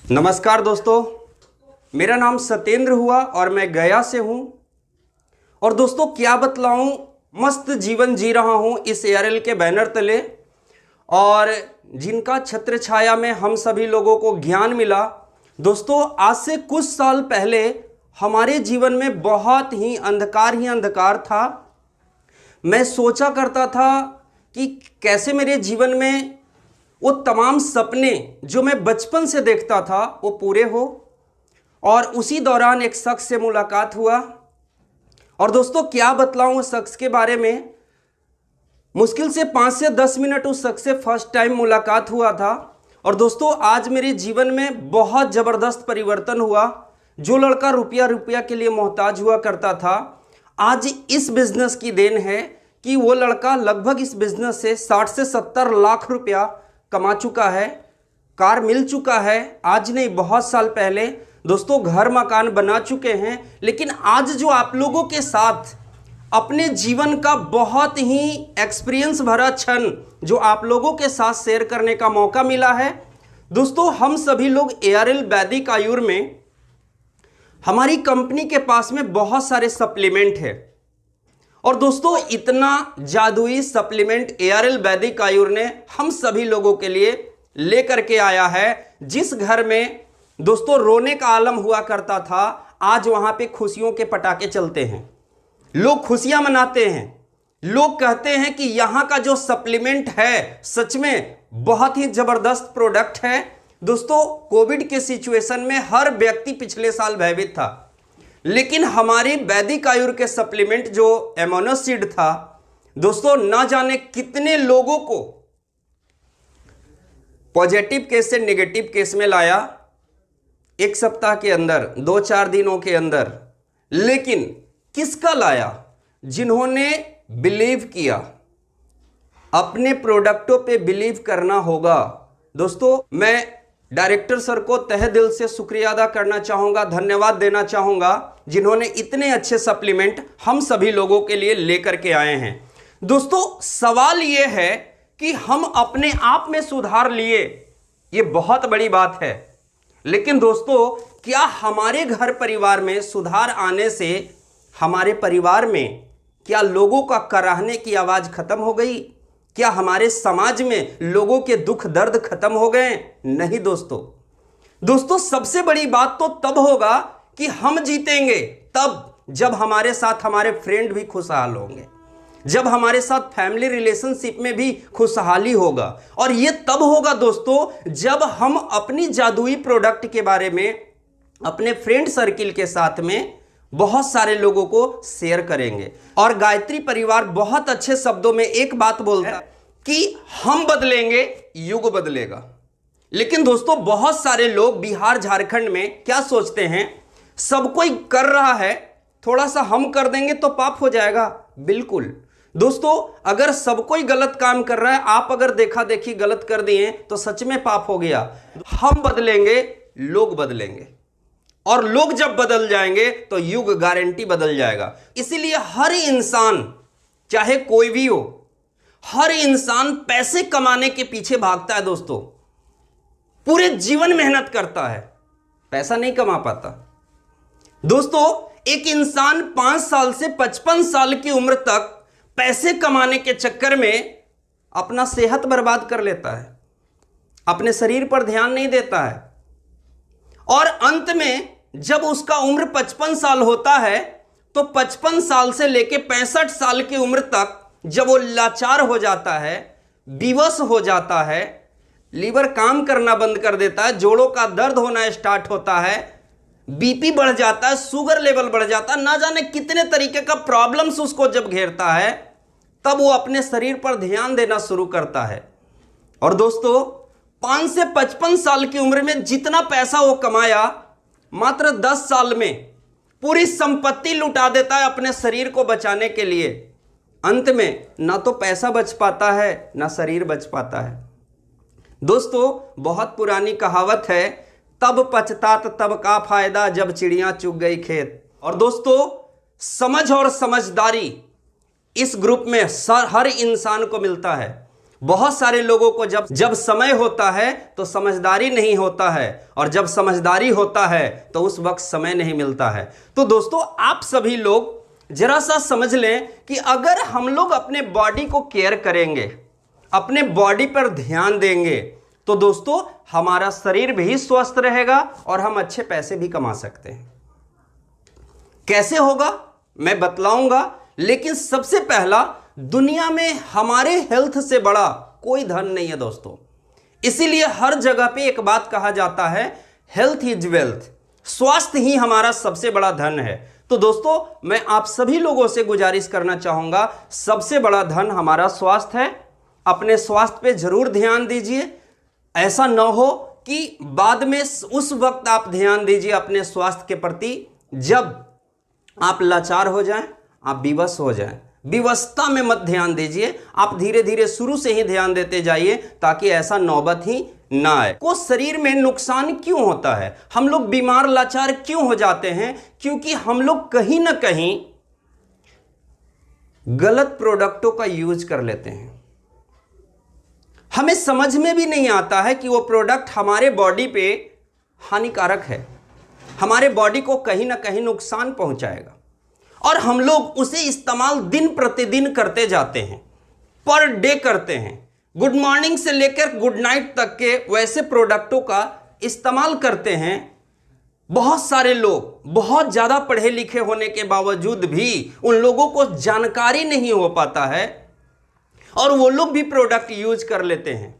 नमस्कार दोस्तों, मेरा नाम सत्येंद्र हुआ और मैं गया से हूँ। और दोस्तों क्या बतलाऊँ, मस्त जीवन जी रहा हूँ इस एआरएल के बैनर तले, और जिनका छत्र छाया में हम सभी लोगों को ज्ञान मिला। दोस्तों आज से कुछ साल पहले हमारे जीवन में बहुत ही अंधकार था। मैं सोचा करता था कि कैसे मेरे जीवन में वो तमाम सपने जो मैं बचपन से देखता था वो पूरे हो। और उसी दौरान एक शख्स से मुलाकात हुआ, और दोस्तों क्या बतलाऊं उस शख्स के बारे में। मुश्किल से 5 से 10 मिनट उस शख्स से फर्स्ट टाइम मुलाकात हुआ था, और दोस्तों आज मेरे जीवन में बहुत ज़बरदस्त परिवर्तन हुआ। जो लड़का रुपया के लिए मोहताज हुआ करता था, आज इस बिजनेस की देन है कि वो लड़का लगभग इस बिजनेस से 60 से 70 लाख रुपया कमा चुका है। कार मिल चुका है, आज नहीं बहुत साल पहले। दोस्तों घर मकान बना चुके हैं। लेकिन आज जो आप लोगों के साथ अपने जीवन का बहुत ही एक्सपीरियंस भरा क्षण जो आप लोगों के साथ शेयर करने का मौका मिला है। दोस्तों हम सभी लोग एआरएल वैदिक आयुर में, हमारी कंपनी के पास में बहुत सारे सप्लीमेंट है। और दोस्तों इतना जादुई सप्लीमेंट एआरएल वैदिक आयुर ने हम सभी लोगों के लिए लेकर के आया है। जिस घर में दोस्तों रोने का आलम हुआ करता था, आज वहां पे खुशियों के पटाखे चलते हैं, लोग खुशियां मनाते हैं। लोग कहते हैं कि यहां का जो सप्लीमेंट है सच में बहुत ही जबरदस्त प्रोडक्ट है। दोस्तों कोविड के सिचुएशन में हर व्यक्ति पिछले साल भयभीत था, लेकिन हमारी वैदिक आयुर के सप्लीमेंट जो एमोनोसिड था, दोस्तों ना जाने कितने लोगों को पॉजिटिव केस से नेगेटिव केस में लाया एक सप्ताह के अंदर, 2-4 दिनों के अंदर। लेकिन किसका लाया? जिन्होंने बिलीव किया। अपने प्रोडक्टों पे बिलीव करना होगा। दोस्तों मैं डायरेक्टर सर को तहे दिल से शुक्रिया अदा करना चाहूंगा, धन्यवाद देना चाहूंगा, जिन्होंने इतने अच्छे सप्लीमेंट हम सभी लोगों के लिए लेकर के आए हैं। दोस्तों सवाल यह है कि हम अपने आप में सुधार लिए, यह बहुत बड़ी बात है। लेकिन दोस्तों क्या हमारे घर परिवार में सुधार आने से हमारे परिवार में क्या लोगों का कराहने की आवाज खत्म हो गई? क्या हमारे समाज में लोगों के दुख दर्द खत्म हो गए? नहीं दोस्तों सबसे बड़ी बात तो तब होगा कि हम जीतेंगे, तब जब हमारे साथ हमारे फ्रेंड भी खुशहाल होंगे, जब हमारे साथ फैमिली रिलेशनशिप में भी खुशहाली होगा। और यह तब होगा दोस्तों जब हम अपनी जादुई प्रोडक्ट के बारे में अपने फ्रेंड सर्किल के साथ में बहुत सारे लोगों को शेयर करेंगे। और गायत्री परिवार बहुत अच्छे शब्दों में एक बात बोलता है कि हम बदलेंगे, युग बदलेगा। लेकिन दोस्तों बहुत सारे लोग बिहार झारखंड में क्या सोचते हैं, सब कोई कर रहा है, थोड़ा सा हम कर देंगे तो पाप हो जाएगा। बिल्कुल दोस्तों, अगर सब कोई गलत काम कर रहा है, आप अगर देखा देखी गलत कर दिए तो सच में पाप हो गया। हम बदलेंगे, लोग बदलेंगे, और लोग जब बदल जाएंगे तो युग गारंटी बदल जाएगा। इसीलिए हर इंसान, चाहे कोई भी हो, हर इंसान पैसे कमाने के पीछे भागता है। दोस्तों पूरे जीवन मेहनत करता है, पैसा नहीं कमा पाता। दोस्तों एक इंसान 5 साल से 55 साल की उम्र तक पैसे कमाने के चक्कर में अपना सेहत बर्बाद कर लेता है, अपने शरीर पर ध्यान नहीं देता है, और अंत में जब उसका उम्र 55 साल होता है तो 55 साल से लेके 65 साल की उम्र तक जब वो लाचार हो जाता है, विवश हो जाता है, लीवर काम करना बंद कर देता है, जोड़ों का दर्द होना स्टार्ट होता है, बीपी बढ़ जाता है, शुगर लेवल बढ़ जाता है, ना जाने कितने तरीके का प्रॉब्लम्स उसको जब घेरता है, तब वो अपने शरीर पर ध्यान देना शुरू करता है। और दोस्तों 5 से 55 साल की उम्र में जितना पैसा वो कमाया, मात्र 10 साल में पूरी संपत्ति लुटा देता है अपने शरीर को बचाने के लिए। अंत में ना तो पैसा बच पाता है, ना शरीर बच पाता है। दोस्तों बहुत पुरानी कहावत है, तब पछतात तब का फायदा जब चिड़ियां चुग गई खेत। और दोस्तों समझ और समझदारी इस ग्रुप में हर इंसान को मिलता है। बहुत सारे लोगों को जब समय होता है तो समझदारी नहीं होता है, और जब समझदारी होता है तो उस वक्त समय नहीं मिलता है। तो दोस्तों, आप सभी लोग जरा सा समझ लें कि अगर हम लोग अपने बॉडी को केयर करेंगे, अपने बॉडी पर ध्यान देंगे, तो दोस्तों हमारा शरीर भी स्वस्थ रहेगा और हम अच्छे पैसे भी कमा सकते हैं। कैसे होगा मैं बतलाऊंगा, लेकिन सबसे पहला, दुनिया में हमारे हेल्थ से बड़ा कोई धन नहीं है दोस्तों। इसीलिए हर जगह पे एक बात कहा जाता है, हेल्थ इज वेल्थ। स्वास्थ्य ही हमारा सबसे बड़ा धन है। तो दोस्तों, मैं आप सभी लोगों से गुजारिश करना चाहूंगा, सबसे बड़ा धन हमारा स्वास्थ्य है। अपने स्वास्थ्य पे जरूर ध्यान दीजिए। ऐसा न हो कि बाद में उस वक्त आप ध्यान दीजिए अपने स्वास्थ्य के प्रति जब आप लाचार हो जाएं, आप विवश हो जाएं। विवशता में मत ध्यान दीजिए, आप धीरे धीरे शुरू से ही ध्यान देते जाइए ताकि ऐसा नौबत ही ना आए। को शरीर में नुकसान क्यों होता है, हम लोग बीमार लाचार क्यों हो जाते हैं? क्योंकि हम लोग कहीं ना कहीं गलत प्रोडक्टों का यूज कर लेते हैं। हमें समझ में भी नहीं आता है कि वो प्रोडक्ट हमारे बॉडी पे हानिकारक है, हमारे बॉडी को कहीं ना कहीं नुकसान पहुंचाएगा, और हम लोग उसे इस्तेमाल दिन प्रतिदिन करते जाते हैं, पर डे करते हैं। गुड मॉर्निंग से लेकर गुड नाइट तक के वैसे प्रोडक्टों का इस्तेमाल करते हैं। बहुत सारे लोग बहुत ज़्यादा पढ़े लिखे होने के बावजूद भी उन लोगों को जानकारी नहीं हो पाता है, और वो लोग भी प्रोडक्ट यूज कर लेते हैं।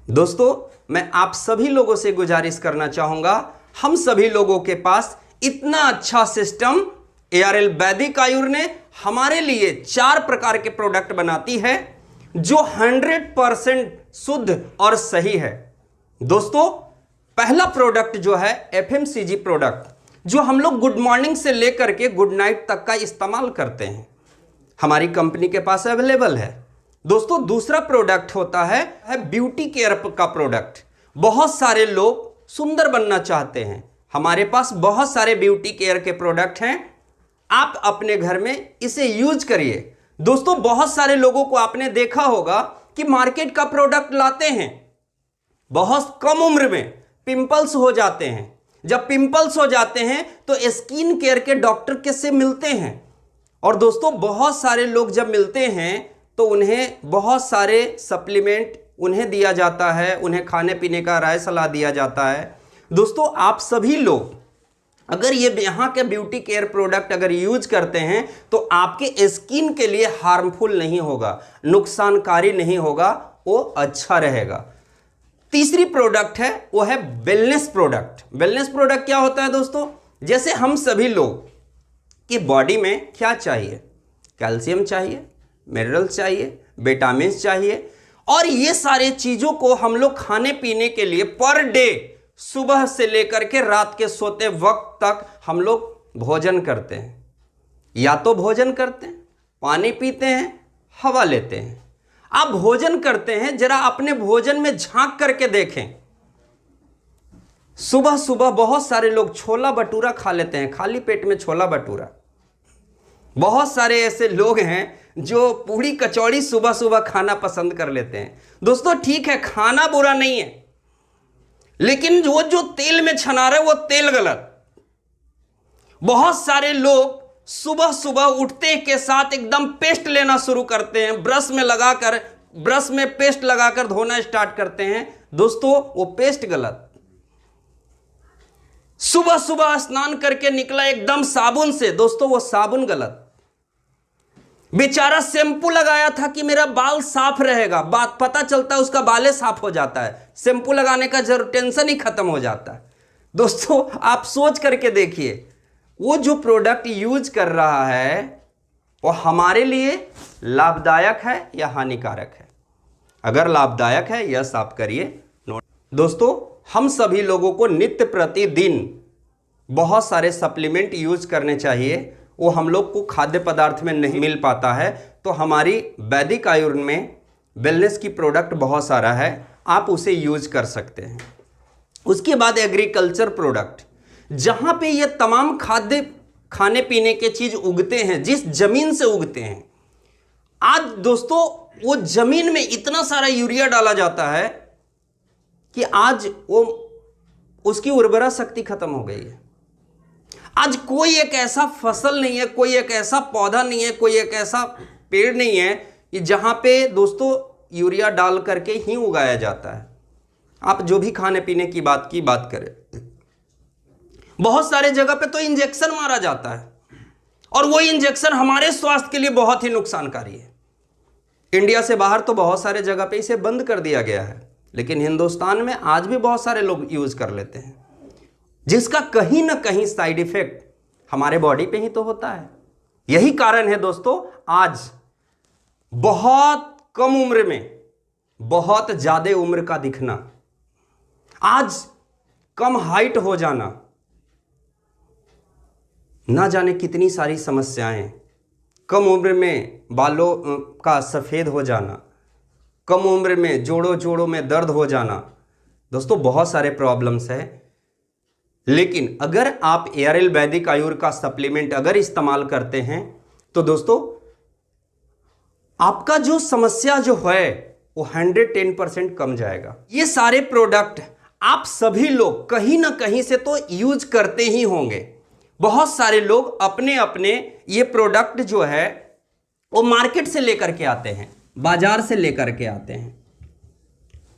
दोस्तों, मैं आप सभी लोगों से गुजारिश करना चाहूंगा, हम सभी लोगों के पास इतना अच्छा सिस्टम ARL वैदिक आयुर ने हमारे लिए 4 प्रकार के प्रोडक्ट बनाती है जो 100% शुद्ध और सही है। दोस्तों, पहला प्रोडक्ट जो है FMCG प्रोडक्ट, जो हम लोग गुड मॉर्निंग से लेकर के गुड नाइट तक का इस्तेमाल करते हैं, हमारी कंपनी के पास अवेलेबल है। दोस्तों, दूसरा प्रोडक्ट होता है ब्यूटी केयर का प्रोडक्ट। बहुत सारे लोग सुंदर बनना चाहते हैं, हमारे पास बहुत सारे ब्यूटी केयर के प्रोडक्ट हैं, आप अपने घर में इसे यूज करिए। दोस्तों, बहुत सारे लोगों को आपने देखा होगा कि मार्केट का प्रोडक्ट लाते हैं, बहुत कम उम्र में पिंपल्स हो जाते हैं। जब पिंपल्स हो जाते हैं तो स्किन केयर के डॉक्टर के से मिलते हैं, और दोस्तों बहुत सारे लोग जब मिलते हैं तो उन्हें बहुत सारे सप्लीमेंट उन्हें दिया जाता है, उन्हें खाने पीने का राय सलाह दिया जाता है। दोस्तों, आप सभी लोग अगर ये यहाँ के ब्यूटी केयर प्रोडक्ट अगर यूज करते हैं तो आपके स्किन के लिए हार्मफुल नहीं होगा, नुकसानकारी नहीं होगा, वो अच्छा रहेगा। तीसरी प्रोडक्ट है वो है वेलनेस प्रोडक्ट। वेलनेस प्रोडक्ट क्या होता है दोस्तों? जैसे हम सभी लोग की बॉडी में क्या चाहिए, कैल्शियम चाहिए, मिनरल चाहिए, विटामिन चाहिए, और ये सारे चीजों को हम लोग खाने पीने के लिए पर डे सुबह से लेकर के रात के सोते वक्त तक हम लोग भोजन करते हैं। या तो भोजन करते हैं, पानी पीते हैं, हवा लेते हैं। आप भोजन करते हैं, जरा अपने भोजन में झांक करके देखें। सुबह सुबह बहुत सारे लोग छोला भटूरा खा लेते हैं, खाली पेट में छोला भटूरा। बहुत सारे ऐसे लोग हैं जो पूरी कचौड़ी सुबह सुबह खाना पसंद कर लेते हैं। दोस्तों, ठीक है, खाना बुरा नहीं है, लेकिन वो जो तेल में छना रहे वो तेल गलत। बहुत सारे लोग सुबह सुबह उठते के साथ एकदम पेस्ट लेना शुरू करते हैं, ब्रश में पेस्ट लगाकर धोना स्टार्ट करते हैं। दोस्तों, वो पेस्ट गलत। सुबह सुबह स्नान करके निकला एकदम साबुन से, दोस्तों वो साबुन गलत। बेचारा शैम्पू लगाया था कि मेरा बाल साफ रहेगा, बात पता चलता है उसका बाले साफ हो जाता है, शैम्पू लगाने का जरूर टेंशन ही खत्म हो जाता है। दोस्तों, आप सोच करके देखिए, वो जो प्रोडक्ट यूज कर रहा है वो हमारे लिए लाभदायक है या हानिकारक है? अगर लाभदायक है, यस आप करिए, नोट। दोस्तों, हम सभी लोगों को नित्य प्रतिदिन बहुत सारे सप्लीमेंट यूज करने चाहिए, वो हम लोग को खाद्य पदार्थ में नहीं मिल पाता है। तो हमारी वैदिक आयुर्वेद में वेलनेस की प्रोडक्ट बहुत सारा है, आप उसे यूज कर सकते हैं। उसके बाद एग्रीकल्चर प्रोडक्ट, जहां पे ये तमाम खाने पीने के चीज उगते हैं, जिस जमीन से उगते हैं। आज दोस्तों वो जमीन में इतना सारा यूरिया डाला जाता है कि आज वो उसकी उर्वरा शक्ति खत्म हो गई है। आज कोई एक ऐसा फसल नहीं है, कोई एक ऐसा पौधा नहीं है, कोई एक ऐसा पेड़ नहीं है कि जहां पे दोस्तों यूरिया डाल करके ही उगाया जाता है। आप जो भी खाने पीने की बात करें, बहुत सारे जगह पे तो इंजेक्शन मारा जाता है और वो इंजेक्शन हमारे स्वास्थ्य के लिए बहुत ही नुकसानकारी है। इंडिया से बाहर तो बहुत सारे जगह पे इसे बंद कर दिया गया है, लेकिन हिंदुस्तान में आज भी बहुत सारे लोग यूज कर लेते हैं, जिसका कहीं ना कहीं साइड इफेक्ट हमारे बॉडी पे ही तो होता है। यही कारण है दोस्तों, आज बहुत कम उम्र में बहुत ज्यादा उम्र का दिखना, आज कम हाइट हो जाना, ना जाने कितनी सारी समस्याएं, कम उम्र में बालों का सफेद हो जाना, कम उम्र में जोड़ों में दर्द हो जाना, दोस्तों बहुत सारे प्रॉब्लम्स हैं। लेकिन अगर आप एआरएल वैदिक आयुर्वेद का सप्लीमेंट अगर इस्तेमाल करते हैं तो दोस्तों आपका जो समस्या जो है वो 110% कम जाएगा। ये सारे प्रोडक्ट आप सभी लोग कहीं ना कहीं से तो यूज करते ही होंगे। बहुत सारे लोग अपने अपने ये प्रोडक्ट जो है वो मार्केट से लेकर के आते हैं, बाजार से लेकर के आते हैं।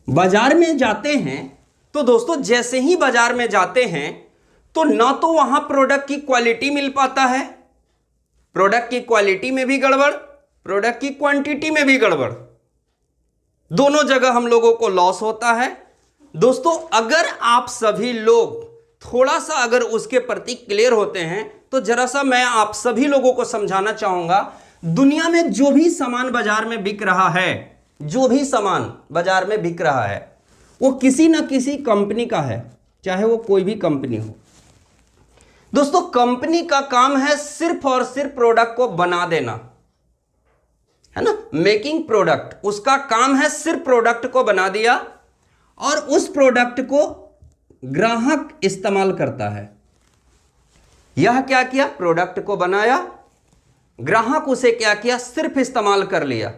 बाजार में जाते हैं तो दोस्तों जैसे ही बाजार में जाते हैं तो ना तो वहां प्रोडक्ट की क्वालिटी मिल पाता है, प्रोडक्ट की क्वालिटी में भी गड़बड़, प्रोडक्ट की क्वांटिटी में भी गड़बड़, दोनों जगह हम लोगों को लॉस होता है। दोस्तों अगर आप सभी लोग थोड़ा सा अगर उसके प्रति क्लियर होते हैं तो जरा सा मैं आप सभी लोगों को समझाना चाहूंगा, दुनिया में जो भी सामान बाजार में बिक रहा है, जो भी सामान बाजार में बिक रहा है वो किसी ना किसी कंपनी का है, चाहे वो कोई भी कंपनी हो। दोस्तों कंपनी का काम है सिर्फ और सिर्फ प्रोडक्ट को बना देना, है ना, मेकिंग प्रोडक्ट। उसका काम है सिर्फ प्रोडक्ट को बना दिया और उस प्रोडक्ट को ग्राहक इस्तेमाल करता है। यह क्या किया, प्रोडक्ट को बनाया, ग्राहक उसे क्या किया, सिर्फ इस्तेमाल कर लिया,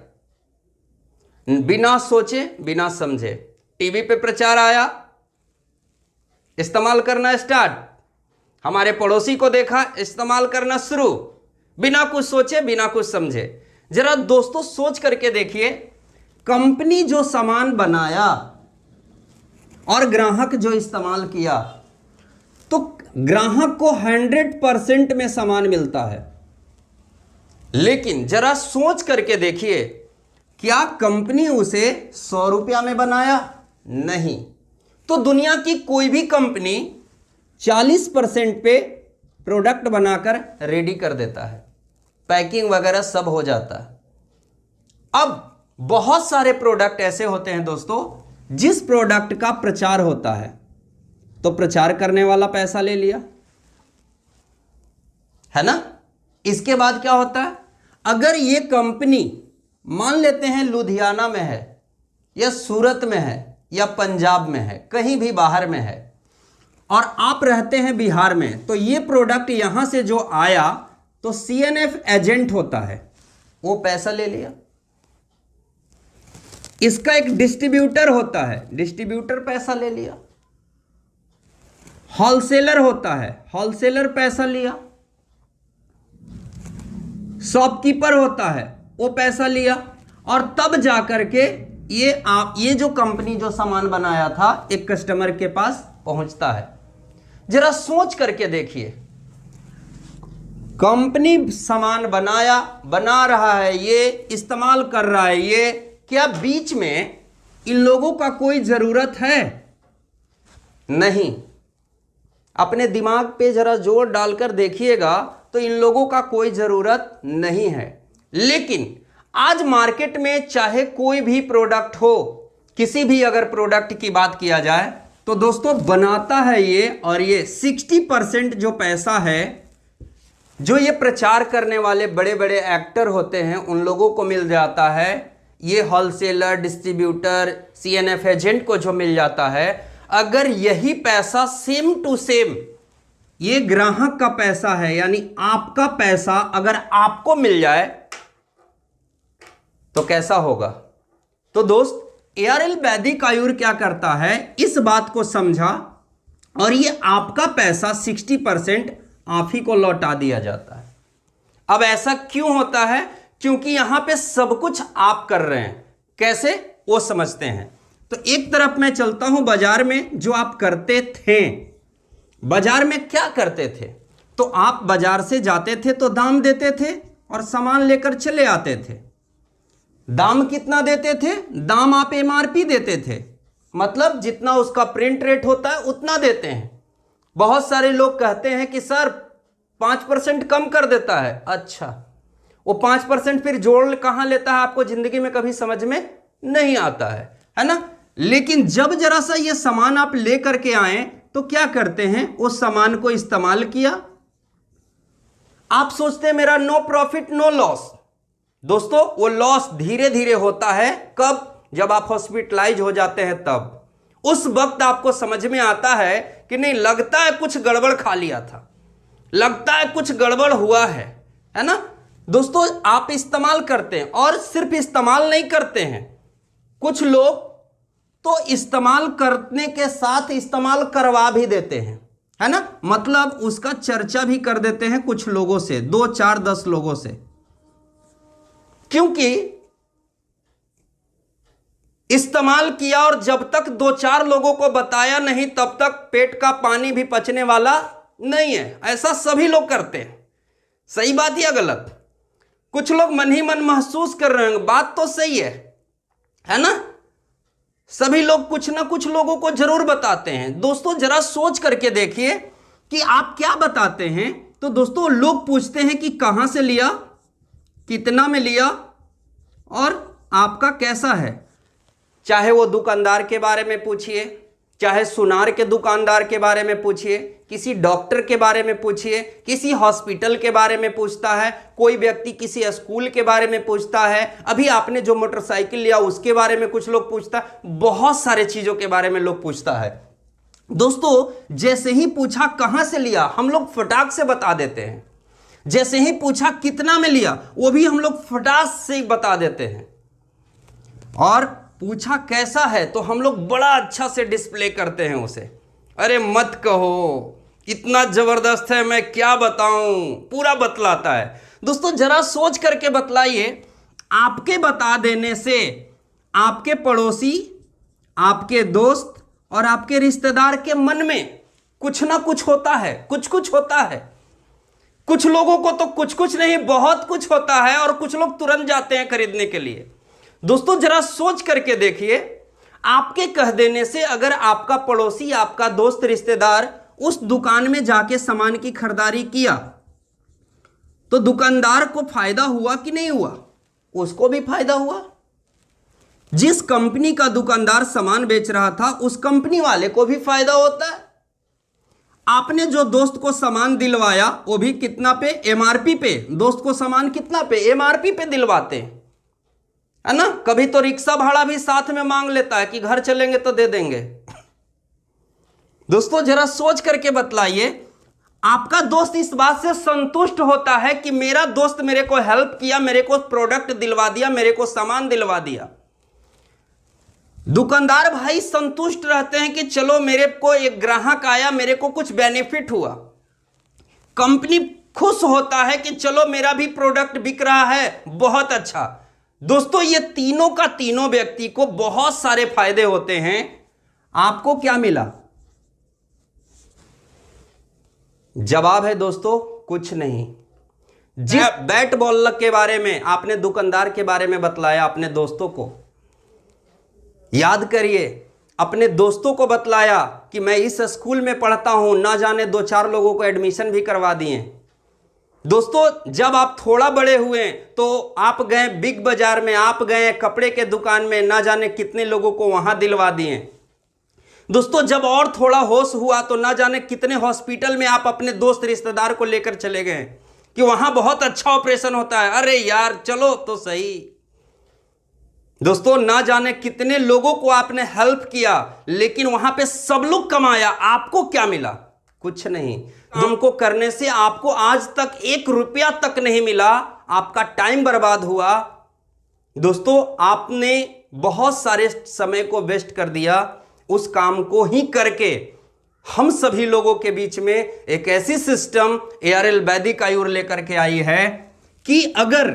बिना सोचे बिना समझे। टीवी पे प्रचार आया, इस्तेमाल करना स्टार्ट, हमारे पड़ोसी को देखा, इस्तेमाल करना शुरू, बिना कुछ सोचे बिना कुछ समझे। जरा दोस्तों सोच करके देखिए, कंपनी जो सामान बनाया और ग्राहक जो इस्तेमाल किया तो ग्राहक को 100% में सामान मिलता है। लेकिन जरा सोच करके देखिए, क्या कंपनी उसे 100 रुपया में बनाया? नहीं। तो दुनिया की कोई भी कंपनी 40% पे प्रोडक्ट बनाकर रेडी कर देता है, पैकिंग वगैरह सब हो जाता है। अब बहुत सारे प्रोडक्ट ऐसे होते हैं दोस्तों, जिस प्रोडक्ट का प्रचार होता है तो प्रचार करने वाला पैसा ले लिया, है ना। इसके बाद क्या होता है, अगर ये कंपनी मान लेते हैं लुधियाना में है या सूरत में है या पंजाब में है, कहीं भी बाहर में है, और आप रहते हैं बिहार में, तो ये प्रोडक्ट यहां से जो आया तो सीएनएफ एजेंट होता है, वो पैसा ले लिया। इसका एक डिस्ट्रीब्यूटर होता है, डिस्ट्रीब्यूटर पैसा ले लिया। होलसेलर होता है, होलसेलर पैसा लिया। शॉपकीपर होता है, वो पैसा लिया। और तब जाकर के ये जो कंपनी जो सामान बनाया था एक कस्टमर के पास पहुंचता है। जरा सोच करके देखिए, कंपनी सामान बना रहा है, ये इस्तेमाल कर रहा है, ये क्या बीच में इन लोगों का कोई जरूरत है? नहीं। अपने दिमाग पे जरा जोर डालकर देखिएगा तो इन लोगों का कोई जरूरत नहीं है। लेकिन आज मार्केट में चाहे कोई भी प्रोडक्ट हो, किसी भी अगर प्रोडक्ट की बात किया जाए तो दोस्तों बनाता है ये, और ये 60% जो पैसा है जो ये प्रचार करने वाले बड़े बड़े एक्टर होते हैं उन लोगों को मिल जाता है। ये होलसेलर, डिस्ट्रीब्यूटर, सीएनएफ एजेंट को जो मिल जाता है, अगर यही पैसा सेम टू सेम ये ग्राहक का पैसा है, यानी आपका पैसा अगर आपको मिल जाए तो कैसा होगा? तो दोस्त ARL वैदिक आयुर क्या करता है, इस बात को समझा और ये आपका पैसा 60% आप ही को लौटा दिया जाता है। अब ऐसा क्यों होता है? क्योंकि यहां पे सब कुछ आप कर रहे हैं। कैसे वो समझते हैं। तो एक तरफ मैं चलता हूं बाजार में, जो आप करते थे। बाजार में क्या करते थे? तो आप बाजार से जाते थे तो दाम देते थे और सामान लेकर चले आते थे। दाम कितना देते थे? दाम आप MRP देते थे, मतलब जितना उसका प्रिंट रेट होता है उतना देते हैं। बहुत सारे लोग कहते हैं कि सर 5% कम कर देता है। अच्छा, वो 5% फिर जोड़ कहां लेता है आपको जिंदगी में कभी समझ में नहीं आता है ना। लेकिन जब जरा सा ये सामान आप ले करके आए तो क्या करते हैं, उस सामान को इस्तेमाल किया। आप सोचते हैं मेरा नो प्रॉफिट नो लॉस। दोस्तों वो लॉस धीरे धीरे होता है। कब? जब आप हॉस्पिटलाइज हो जाते हैं तब। उस वक्त आपको समझ में आता है कि नहीं, लगता है कुछ गड़बड़ खा लिया था, लगता है कुछ गड़बड़ हुआ है ना। दोस्तों आप इस्तेमाल करते हैं और सिर्फ इस्तेमाल नहीं करते हैं, कुछ लोग तो इस्तेमाल करने के साथ इस्तेमाल करवा भी देते हैं, है ना। मतलब उसका चर्चा भी कर देते हैं कुछ लोगों से, 2 4 10 लोगों से, क्योंकि इस्तेमाल किया और जब तक 2 4 लोगों को बताया नहीं तब तक पेट का पानी भी पचने वाला नहीं है। ऐसा सभी लोग करते हैं। सही बात या गलत? कुछ लोग मन ही मन महसूस कर रहे हैं, बात तो सही है ना। सभी लोग कुछ ना कुछ लोगों को जरूर बताते हैं। दोस्तों जरा सोच करके देखिए कि आप क्या बताते हैं। तो दोस्तों लोग पूछते हैं कि कहां से लिया, कितना में लिया और आपका कैसा है। चाहे वो दुकानदार के बारे में पूछिए, चाहे सुनार के दुकानदार के बारे में पूछिए, किसी डॉक्टर के बारे में पूछिए, किसी हॉस्पिटल के बारे में पूछता है, कोई व्यक्ति किसी स्कूल के बारे में पूछता है, अभी आपने जो मोटरसाइकिल लिया उसके बारे में कुछ लोग पूछता है, बहुत सारे चीजों के बारे में लोग पूछता है। दोस्तों जैसे ही पूछा कहां से लिया, हम लोग फटाक से बता देते हैं। जैसे ही पूछा कितना में लिया, वो भी हम लोग फटाक से बता देते हैं। और पूछा कैसा है तो हम लोग बड़ा अच्छा से डिस्प्ले करते हैं उसे। अरे मत कहो, इतना जबरदस्त है, मैं क्या बताऊं, पूरा बतलाता है। दोस्तों जरा सोच करके बतलाइए, आपके बता देने से आपके पड़ोसी, आपके दोस्त और आपके रिश्तेदार के मन में कुछ ना कुछ होता है, कुछ होता है। कुछ लोगों को तो कुछ नहीं, बहुत कुछ होता है और कुछ लोग तुरंत जाते हैं खरीदने के लिए। दोस्तों जरा सोच करके देखिए, आपके कह देने से अगर आपका पड़ोसी, आपका दोस्त, रिश्तेदार उस दुकान में जाके सामान की खरीदारी किया तो दुकानदार को फायदा हुआ कि नहीं हुआ? उसको भी फायदा हुआ। जिस कंपनी का दुकानदार सामान बेच रहा था उस कंपनी वाले को भी फायदा होता है। आपने जो दोस्त को सामान दिलवाया वो भी कितना पे? MRP पे। दोस्त को सामान कितना पे? MRP पे दिलवाते हैं, है ना। कभी तो रिक्शा भाड़ा भी साथ में मांग लेता है कि घर चलेंगे तो दे देंगे। दोस्तों जरा सोच करके बतलाइए, आपका दोस्त इस बात से संतुष्ट होता है कि मेरा दोस्त मेरे को हेल्प किया, मेरे को प्रोडक्ट दिलवा दिया, मेरे को सामान दिलवा दिया। दुकानदार भाई संतुष्ट रहते हैं कि चलो मेरे को एक ग्राहक आया, मेरे को कुछ बेनिफिट हुआ। कंपनी खुश होता है कि चलो मेरा भी प्रोडक्ट बिक रहा है, बहुत अच्छा। दोस्तों ये तीनों का तीनों व्यक्ति को बहुत सारे फायदे होते हैं। आपको क्या मिला? जवाब है दोस्तों कुछ नहीं। जिस बैट बॉल के बारे में आपने दुकानदार के बारे में बतलाया अपने दोस्तों को, याद करिए, अपने दोस्तों को बतलाया कि मैं इस स्कूल में पढ़ता हूं, ना जाने 2 4 लोगों को एडमिशन भी करवा दिए। दोस्तों जब आप थोड़ा बड़े हुए तो आप गए बिग बाजार में, आप गए कपड़े के दुकान में, ना जाने कितने लोगों को वहां दिलवा दिए। दोस्तों जब और थोड़ा होश हुआ तो ना जाने कितने हॉस्पिटल में आप अपने दोस्त रिश्तेदार को लेकर चले गए कि वहां बहुत अच्छा ऑपरेशन होता है, अरे यार चलो तो सही। दोस्तों ना जाने कितने लोगों को आपने हेल्प किया, लेकिन वहां पे सब लोग कमाया, आपको क्या मिला? कुछ नहीं। तुमको करने से आपको आज तक 1 रुपया तक नहीं मिला, आपका टाइम बर्बाद हुआ, दोस्तों आपने बहुत सारे समय को वेस्ट कर दिया, उस काम को ही करके हम सभी लोगों के बीच में एक ऐसी सिस्टम ARL वैदिक आयुर लेकर के आई है कि अगर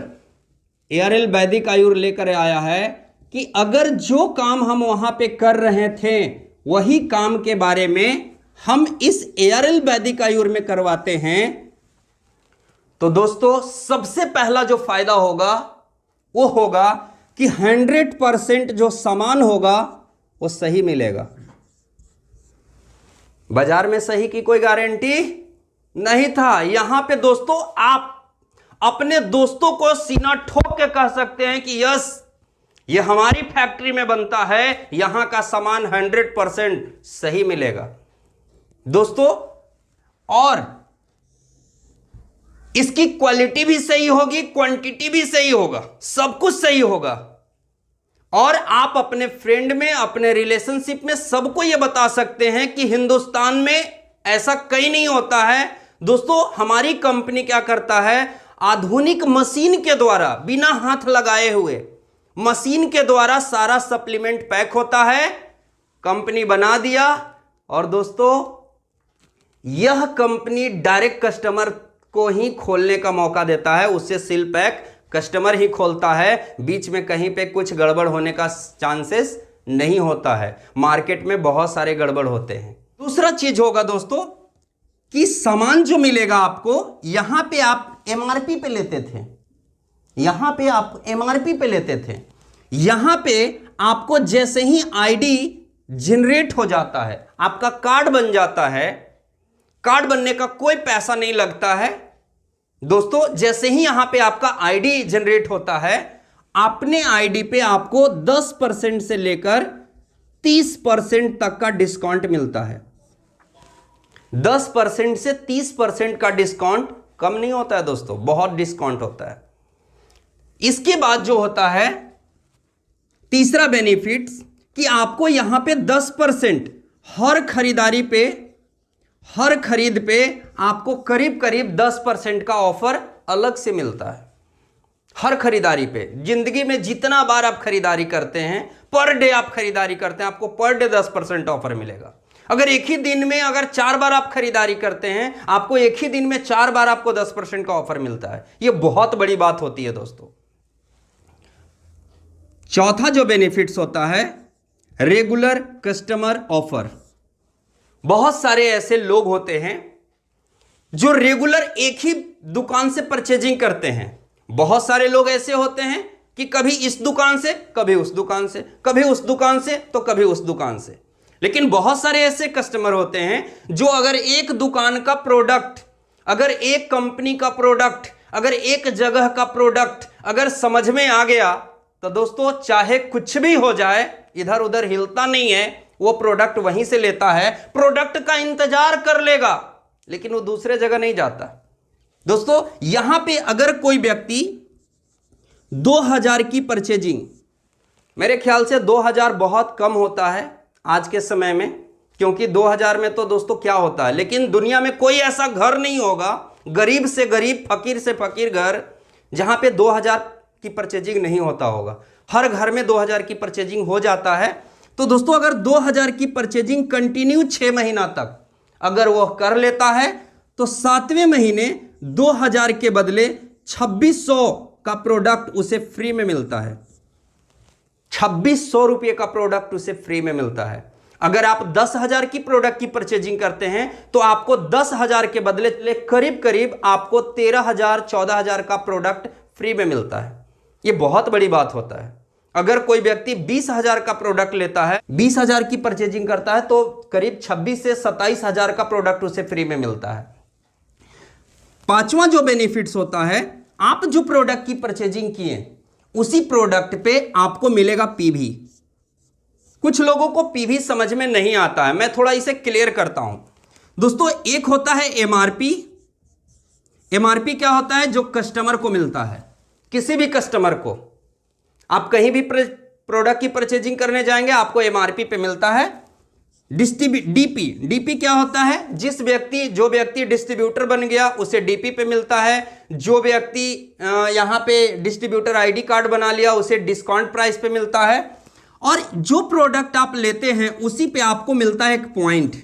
ARL वैदिक आयुर लेकर आया है कि अगर जो काम हम वहां पे कर रहे थे वही काम के बारे में हम इस ARL वैदिक आयुर में करवाते हैं, तो दोस्तों सबसे पहला जो फायदा होगा वो होगा कि 100% जो सामान होगा वो सही मिलेगा। बाजार में सही की कोई गारंटी नहीं था। यहां पे दोस्तों आप अपने दोस्तों को सीना ठोक के कह सकते हैं कि यस, ये हमारी फैक्ट्री में बनता है, यहां का सामान 100% सही मिलेगा दोस्तों, और इसकी क्वालिटी भी सही होगी, क्वांटिटी भी सही होगा, सब कुछ सही होगा। और आप अपने फ्रेंड में, अपने रिलेशनशिप में सबको यह बता सकते हैं कि हिंदुस्तान में ऐसा कहीं नहीं होता है। दोस्तों हमारी कंपनी क्या करता है, आधुनिक मशीन के द्वारा, बिना हाथ लगाए हुए मशीन के द्वारा सारा सप्लीमेंट पैक होता है, कंपनी बना दिया, और दोस्तों यह कंपनी डायरेक्ट कस्टमर को ही खोलने का मौका देता है, उससे सील पैक कस्टमर ही खोलता है, बीच में कहीं पे कुछ गड़बड़ होने का चांसेस नहीं होता है। मार्केट में बहुत सारे गड़बड़ होते हैं। दूसरा चीज होगा दोस्तों कि सामान जो मिलेगा आपको, यहां पे आप MRP पे लेते थे, यहां पे आप MRP पे लेते थे, यहां पे आपको जैसे ही ID जनरेट हो जाता है, आपका कार्ड बन जाता है, कार्ड बनने का कोई पैसा नहीं लगता है दोस्तों। जैसे ही यहां पे आपका ID जनरेट होता है, अपने ID पे आपको 10% से लेकर 30% तक का डिस्काउंट मिलता है। 10% से 30% का डिस्काउंट कम नहीं होता है दोस्तों, बहुत डिस्काउंट होता है। इसके बाद जो होता है तीसरा बेनिफिट्स कि आपको यहां पे 10% हर खरीदारी पे, हर खरीद पे आपको करीब करीब 10% का ऑफर अलग से मिलता है। हर खरीदारी पे, जिंदगी में जितना बार आप खरीदारी करते हैं, पर डे आप खरीदारी करते हैं, आपको पर डे 10% ऑफर मिलेगा। अगर एक ही दिन में अगर 4 बार आप खरीदारी करते हैं, आपको एक ही दिन में 4 बार आपको 10% का ऑफर मिलता है। यह बहुत बड़ी बात होती है दोस्तों। चौथा जो बेनिफिट्स होता है, रेगुलर कस्टमर ऑफर। बहुत सारे ऐसे लोग होते हैं जो रेगुलर एक ही दुकान से परचेजिंग करते हैं। बहुत सारे लोग ऐसे होते हैं कि कभी इस दुकान से, कभी उस दुकान से, कभी उस दुकान से तो कभी उस दुकान से। लेकिन बहुत सारे ऐसे कस्टमर होते हैं जो अगर एक दुकान का प्रोडक्ट, अगर एक कंपनी का प्रोडक्ट, अगर एक जगह का प्रोडक्ट अगर समझ में आ गया, तो दोस्तों चाहे कुछ भी हो जाए, इधर उधर हिलता नहीं है, वो प्रोडक्ट वहीं से लेता है, प्रोडक्ट का इंतजार कर लेगा, लेकिन वो दूसरे जगह नहीं जाता। दोस्तों यहां पे अगर कोई व्यक्ति 2000 की परचेजिंग, मेरे ख्याल से 2000 बहुत कम होता है आज के समय में, क्योंकि 2000 में तो दोस्तों क्या होता है, लेकिन दुनिया में कोई ऐसा घर नहीं होगा, गरीब से गरीब, फकीर से फकीर घर, जहां पे 2000 की परचेजिंग नहीं होता होगा। हर घर में 2000 की परचेजिंग हो जाता है। तो दोस्तों अगर 2000 की परचेजिंग कंटिन्यू 6 महीना तक अगर वो कर लेता है, तो 7वें महीने 2000 के बदले 2600 का प्रोडक्ट उसे फ्री में मिलता है। 2600 रुपये का प्रोडक्ट उसे फ्री में मिलता है। अगर आप 10,000 की प्रोडक्ट की परचेजिंग करते हैं तो आपको 10,000 के बदले करीब करीब आपको 13,000 14,000 का प्रोडक्ट फ्री में मिलता है। यह बहुत बड़ी बात होता है। अगर कोई व्यक्ति 20,000 का प्रोडक्ट लेता है, 20,000 की परचेजिंग करता है, तो करीब 26 से 27,000 का प्रोडक्ट उसे फ्री में मिलता है। पांचवा जो बेनिफिट्स होता है, आप जो प्रोडक्ट की परचेजिंग किए उसी प्रोडक्ट पे आपको मिलेगा पीवी। कुछ लोगों को पीवी समझ में नहीं आता है, मैं थोड़ा इसे क्लियर करता हूं दोस्तों। एक होता है एमआरपी। एमआरपी क्या होता है? जो कस्टमर को मिलता है, किसी भी कस्टमर को, आप कहीं भी प्रोडक्ट की परचेजिंग करने जाएंगे आपको एमआरपी पे मिलता है डीपी क्या होता है? जो व्यक्ति डिस्ट्रीब्यूटर बन गया उसे डीपी पे मिलता है। जो व्यक्ति यहां पे डिस्ट्रीब्यूटर आईडी कार्ड बना लिया उसे डिस्काउंट प्राइस पे मिलता है। और जो प्रोडक्ट आप लेते हैं उसी पे आपको मिलता है एक पॉइंट।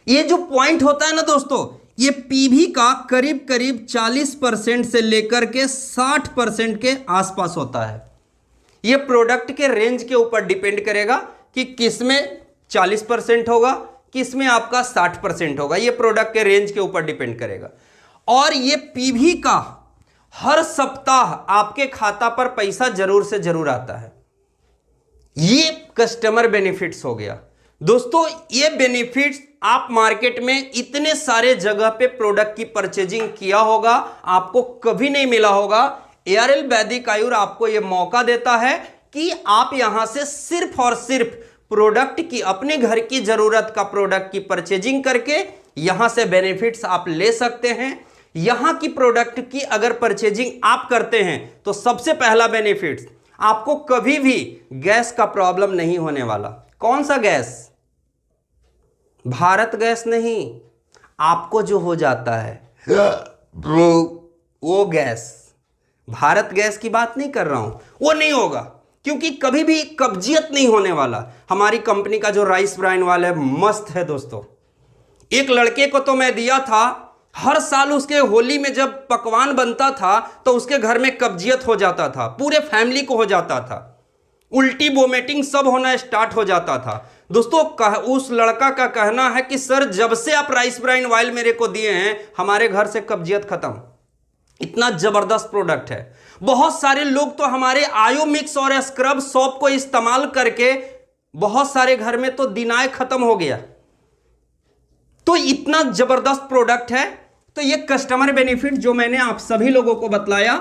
ये जो पॉइंट होता है ना दोस्तों, ये पीवी का करीब करीब 40% से लेकर के 60% के आसपास होता है। ये प्रोडक्ट के रेंज के ऊपर डिपेंड करेगा कि किसमें 40% होगा, किसमें आपका 60% होगा। ये प्रोडक्ट के रेंज के ऊपर डिपेंड करेगा। और ये पीवी का हर सप्ताह आपके खाता पर पैसा जरूर से जरूर आता है। ये कस्टमर बेनिफिट्स हो गया दोस्तों। ये बेनिफिट्स आप मार्केट में इतने सारे जगह पे प्रोडक्ट की परचेजिंग किया होगा, आपको कभी नहीं मिला होगा। एआरएल वैदिक आयुर आपको यह मौका देता है कि आप यहां से सिर्फ और सिर्फ प्रोडक्ट की, अपने घर की जरूरत का प्रोडक्ट की परचेजिंग करके यहां से बेनिफिट्स आप ले सकते हैं। यहां की प्रोडक्ट की अगर परचेजिंग आप करते हैं तो सबसे पहला बेनिफिट्स, आपको कभी भी गैस का प्रॉब्लम नहीं होने वाला। कौन सा गैस? भारत गैस नहीं, आपको जो हो जाता है वो गैस, भारत गैस की बात नहीं कर रहा हूं, वो नहीं होगा। क्योंकि कभी भी कब्जियत नहीं होने वाला। हमारी कंपनी का जो राइस ब्राइन वाला है मस्त है दोस्तों। एक लड़के को तो मैं दिया था, हर साल उसके होली में जब पकवान बनता था तो उसके घर में कब्जियत हो जाता था, पूरे फैमिली को हो जाता था, उल्टी वोमिटिंग सब होना स्टार्ट हो जाता था दोस्तों। उस लड़का का कहना है कि सर जब से आप राइस ब्राइन ऑयल मेरे को दिए हैं हमारे घर से कब्जियत खत्म। इतना जबरदस्त प्रोडक्ट है। बहुत सारे लोग तो हमारे आयो मिक्स और स्क्रब सोप को इस्तेमाल करके बहुत सारे घर में तो दिनाय खत्म हो गया। तो इतना जबरदस्त प्रोडक्ट है। तो ये कस्टमर बेनिफिट जो मैंने आप सभी लोगों को बतलाया।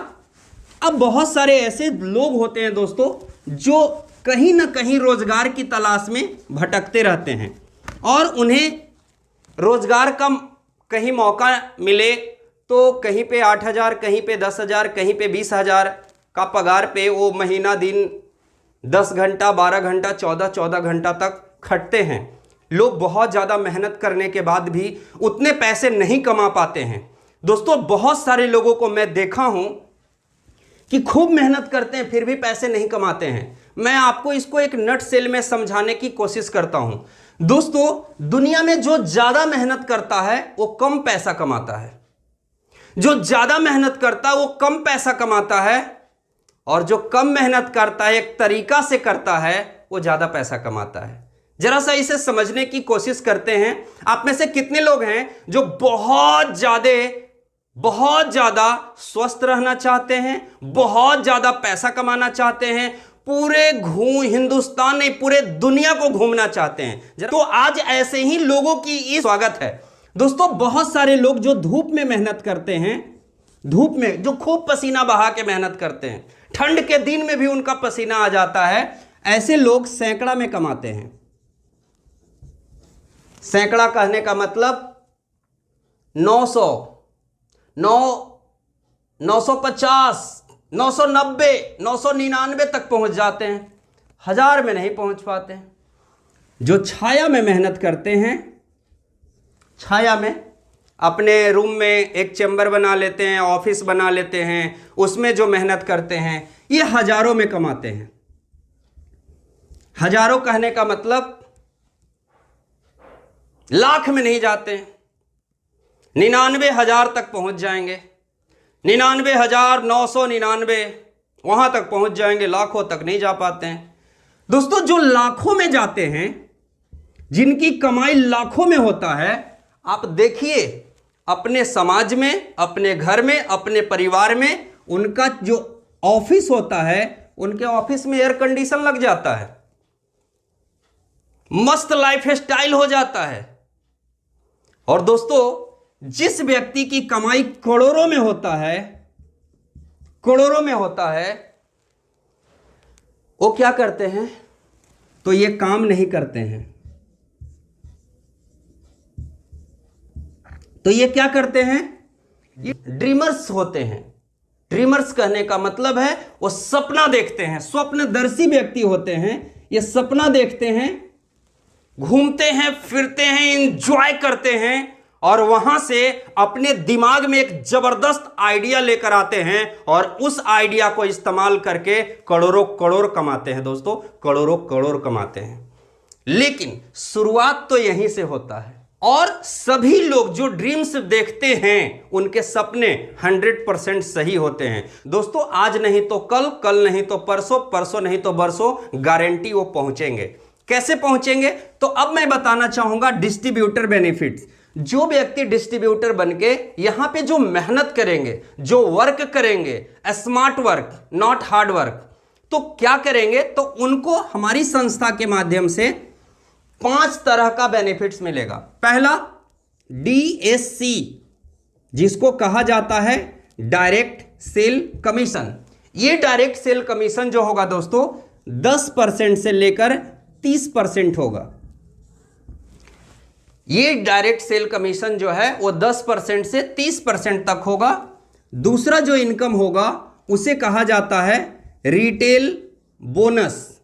अब बहुत सारे ऐसे लोग होते हैं दोस्तों जो कहीं ना कहीं रोजगार की तलाश में भटकते रहते हैं और उन्हें रोजगार का कहीं मौका मिले तो कहीं पे 8,000, कहीं पे 10,000, कहीं पे 20,000 का पगार पे वो महीना दिन 10 घंटा, 12 घंटा, 14 घंटा तक खटते हैं। लोग बहुत ज़्यादा मेहनत करने के बाद भी उतने पैसे नहीं कमा पाते हैं दोस्तों। बहुत सारे लोगों को मैं देखा हूं कि खूब मेहनत करते हैं फिर भी पैसे नहीं कमाते हैं। मैं आपको इसको एक नट सेल में समझाने की कोशिश करता हूं दोस्तों। दुनिया में जो ज़्यादा मेहनत करता है वो कम पैसा कमाता है। जो ज़्यादा मेहनत करता है वो कम पैसा कमाता है, और जो कम मेहनत करता है, एक तरीका से करता है, वो ज़्यादा पैसा कमाता है। जरा सा इसे समझने की कोशिश करते हैं। आप में से कितने लोग हैं जो बहुत ज़्यादा स्वस्थ रहना चाहते हैं, बहुत ज़्यादा पैसा कमाना चाहते हैं, पूरे हिंदुस्तान नहीं पूरे दुनिया को घूमना चाहते हैं? तो आज ऐसे ही लोगों की स्वागत है दोस्तों। बहुत सारे लोग जो धूप में मेहनत करते हैं, धूप में जो खूब पसीना बहा के मेहनत करते हैं, ठंड के दिन में भी उनका पसीना आ जाता है, ऐसे लोग सैकड़ा में कमाते हैं। सैकड़ा कहने का मतलब 900, 950, 990, 999 तक पहुंच जाते हैं, 1000 में नहीं पहुंच पाते हैं। जो छाया में मेहनत करते हैं, छाया में अपने रूम में एक चैम्बर बना लेते हैं, ऑफिस बना लेते हैं, उसमें जो मेहनत करते हैं, ये हजारों में कमाते हैं। हजारों कहने का मतलब लाख में नहीं जाते, 99,000 तक पहुंच जाएंगे, 99,999 वहां तक पहुंच जाएंगे, लाखों तक नहीं जा पाते हैं दोस्तों। जो लाखों में जाते हैं, जिनकी कमाई लाखों में होता है, आप देखिए अपने समाज में, अपने घर में, अपने परिवार में, उनका जो ऑफिस होता है, उनके ऑफिस में एयर कंडीशन लग जाता है, मस्त लाइफ स्टाइल हो जाता है। और दोस्तों जिस व्यक्ति की कमाई करोड़ों में होता है, करोड़ों में होता है, वो क्या करते हैं? तो ये काम नहीं करते हैं। तो ये क्या करते हैं? ये ड्रीमर्स होते हैं। ड्रीमर्स कहने का मतलब है वो सपना देखते हैं, स्वप्नदर्शी व्यक्ति होते हैं। ये सपना देखते हैं घूमते हैं, फिरते हैं, एंजॉय करते हैं और वहां से अपने दिमाग में एक जबरदस्त आइडिया लेकर आते हैं और उस आइडिया को इस्तेमाल करके करोड़ों करोड़ कमाते हैं। दोस्तों, करोड़ों करोड़ कमाते हैं। लेकिन शुरुआत तो यहीं से होता है और सभी लोग जो ड्रीम्स देखते हैं उनके सपने 100% सही होते हैं। दोस्तों, आज नहीं तो कल, कल नहीं तो परसों, परसों नहीं तो बरसों, गारंटी वो पहुंचेंगे। कैसे पहुंचेंगे? तो अब मैं बताना चाहूंगा डिस्ट्रीब्यूटर बेनिफिट्स। जो व्यक्ति डिस्ट्रीब्यूटर बनके यहां पे जो मेहनत करेंगे, जो वर्क करेंगे, smart work not hard work, तो क्या करेंगे? तो उनको हमारी संस्था के माध्यम से 5 तरह का बेनिफिट्स मिलेगा। पहला, DSC, जिसको कहा जाता है डायरेक्ट सेल कमीशन। ये डायरेक्ट सेल कमीशन जो होगा दोस्तों 10% से लेकर 30% होगा। ये डायरेक्ट सेल कमीशन जो है वो 10% से 30% तक होगा। दूसरा जो इनकम होगा उसे कहा जाता है रिटेल बोनस।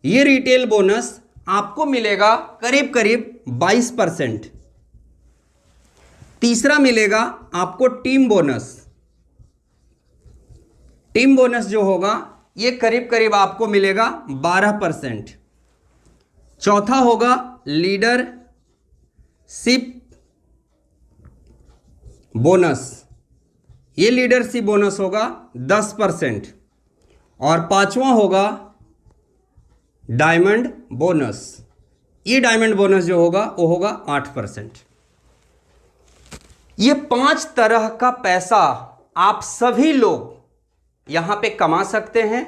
ये रिटेल बोनस आपको मिलेगा करीब करीब 22%। तीसरा मिलेगा आपको टीम बोनस। टीम बोनस जो होगा ये करीब करीब आपको मिलेगा 12%। चौथा होगा लीडरशिप बोनस। ये लीडरशिप बोनस होगा 10%। और पांचवा होगा डायमंड बोनस। ये डायमंड बोनस जो होगा वो होगा 8%। ये 5 तरह का पैसा आप सभी लोग यहां पे कमा सकते हैं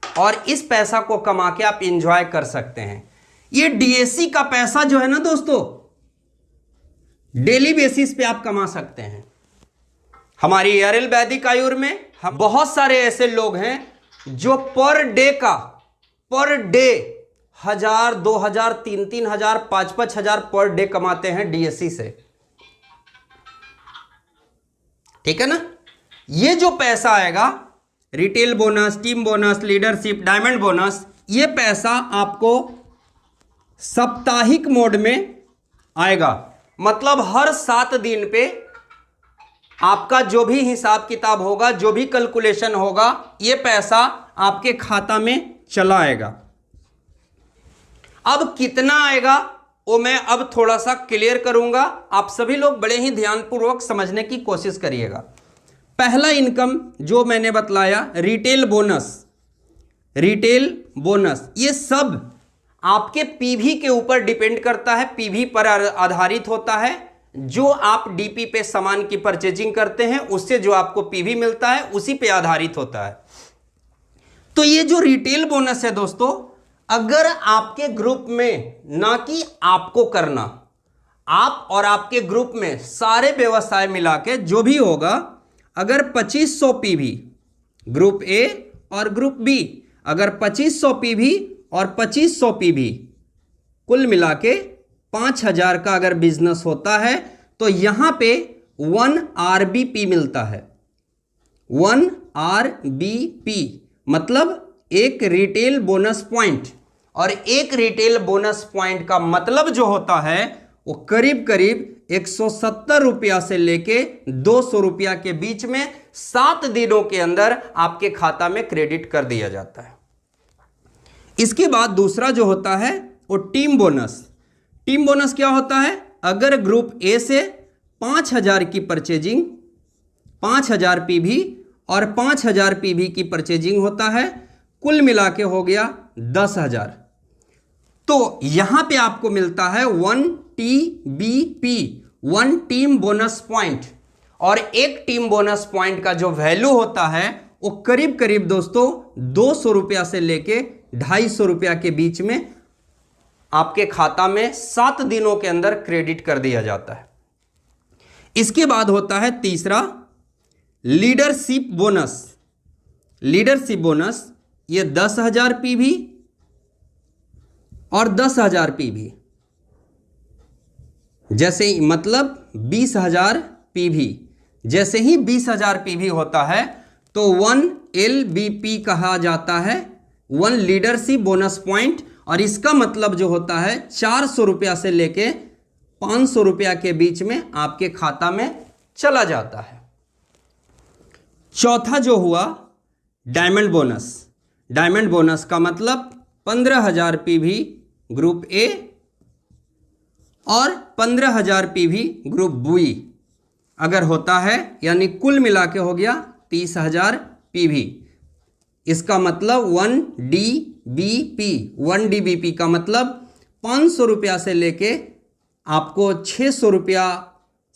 और इस पैसा को कमा के आप एंजॉय कर सकते हैं। ये DSC का पैसा जो है ना दोस्तों, डेली बेसिस पे आप कमा सकते हैं। हमारी एयरएल वैदिक आयुर में हम बहुत सारे ऐसे लोग हैं जो पर डे 1000, 2000, 3000, 5000 पर डे कमाते हैं DSC से। ठीक है ना? ये जो पैसा आएगा, retail bonus, team bonus, leadership, diamond bonus, ये पैसा आपको साप्ताहिक मोड में आएगा। मतलब हर 7 दिन पे आपका जो भी हिसाब किताब होगा, जो भी कैलकुलेशन होगा, ये पैसा आपके खाता में चला आएगा। अब कितना आएगा वो मैं अब थोड़ा सा क्लियर करूंगा। आप सभी लोग बड़े ही ध्यानपूर्वक समझने की कोशिश करिएगा। पहला इनकम जो मैंने बतलाया, रिटेल बोनस। रिटेल बोनस ये सब आपके पीवी के ऊपर डिपेंड करता है, पीवी पर आधारित होता है। जो आप डीपी पे सामान की परचेजिंग करते हैं उससे जो आपको पीवी मिलता है उसी पे आधारित होता है। तो ये जो रिटेल बोनस है दोस्तों, अगर आपके ग्रुप में, ना कि आपको करना, आप और आपके ग्रुप में सारे व्यवसाय मिला के जो भी होगा, अगर 2500 पीवी ग्रुप ए और ग्रुप बी, अगर 2500 पीवी और 2500 पीवी कुल मिला के 5000 का अगर बिजनेस होता है तो यहां पे 1 RBP मिलता है। 1 RBP मतलब एक रिटेल बोनस पॉइंट। और एक रिटेल बोनस पॉइंट का मतलब जो होता है वो करीब करीब 170 रुपया से लेके 200 रुपया के बीच में 7 दिनों के अंदर आपके खाता में क्रेडिट कर दिया जाता है। इसके बाद दूसरा जो होता है वो टीम बोनस। टीम बोनस क्या होता है? अगर ग्रुप ए से 5000 की परचेजिंग, 5000 पीवी और 5000 पीवी की परचेजिंग होता है, कुल मिला के हो गया 10,000। तो यहां पे आपको मिलता है 1 TBP, 1 टीम बोनस पॉइंट। और एक टीम बोनस पॉइंट का जो वैल्यू होता है वो करीब करीब दोस्तों 200 रुपया से लेके 250 रुपया के बीच में आपके खाता में 7 दिनों के अंदर क्रेडिट कर दिया जाता है। इसके बाद होता है तीसरा लीडरशिप बोनस। लीडरशिप बोनस ये 10,000 पीवी और 10,000 पीवी, जैसे ही मतलब 20,000 पीवी। जैसे ही 20,000 पीवी होता है तो 1 LBP कहा जाता है, 1 लीडरशिप बोनस पॉइंट। और इसका मतलब जो होता है 400 रुपया से लेके 500 रुपया के बीच में आपके खाता में चला जाता है। चौथा जो हुआ डायमंड बोनस। डायमंड बोनस का मतलब 15,000 पीवी ग्रुप ए और 15,000 पीवी ग्रुप बी अगर होता है, यानी कुल मिला के हो गया 30,000 पीवी। इसका मतलब 1 DBP का मतलब 500 रुपया से लेके आपको 600 रुपया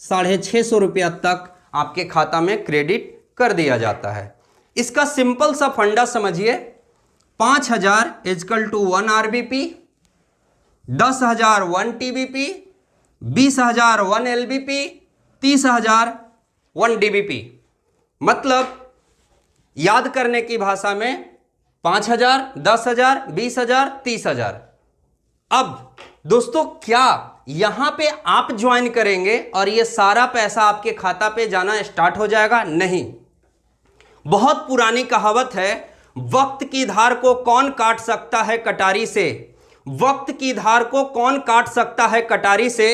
650 रुपया तक आपके खाता में क्रेडिट कर दिया जाता है। इसका सिंपल सा फंडा समझिए, 5,000 is equal to 1 RBP, 10,000 1 TBP, 20,000 1 LBP, 30,000 1 DBP। मतलब याद करने की भाषा में 5,000, 10,000, 20,000, 30,000। अब दोस्तों क्या यहां पे आप ज्वाइन करेंगे और ये सारा पैसा आपके खाता पे जाना स्टार्ट हो जाएगा? नहीं। बहुत पुरानी कहावत है, वक्त की धार को कौन काट सकता है कटारी से। वक्त की धार को कौन काट सकता है कटारी से।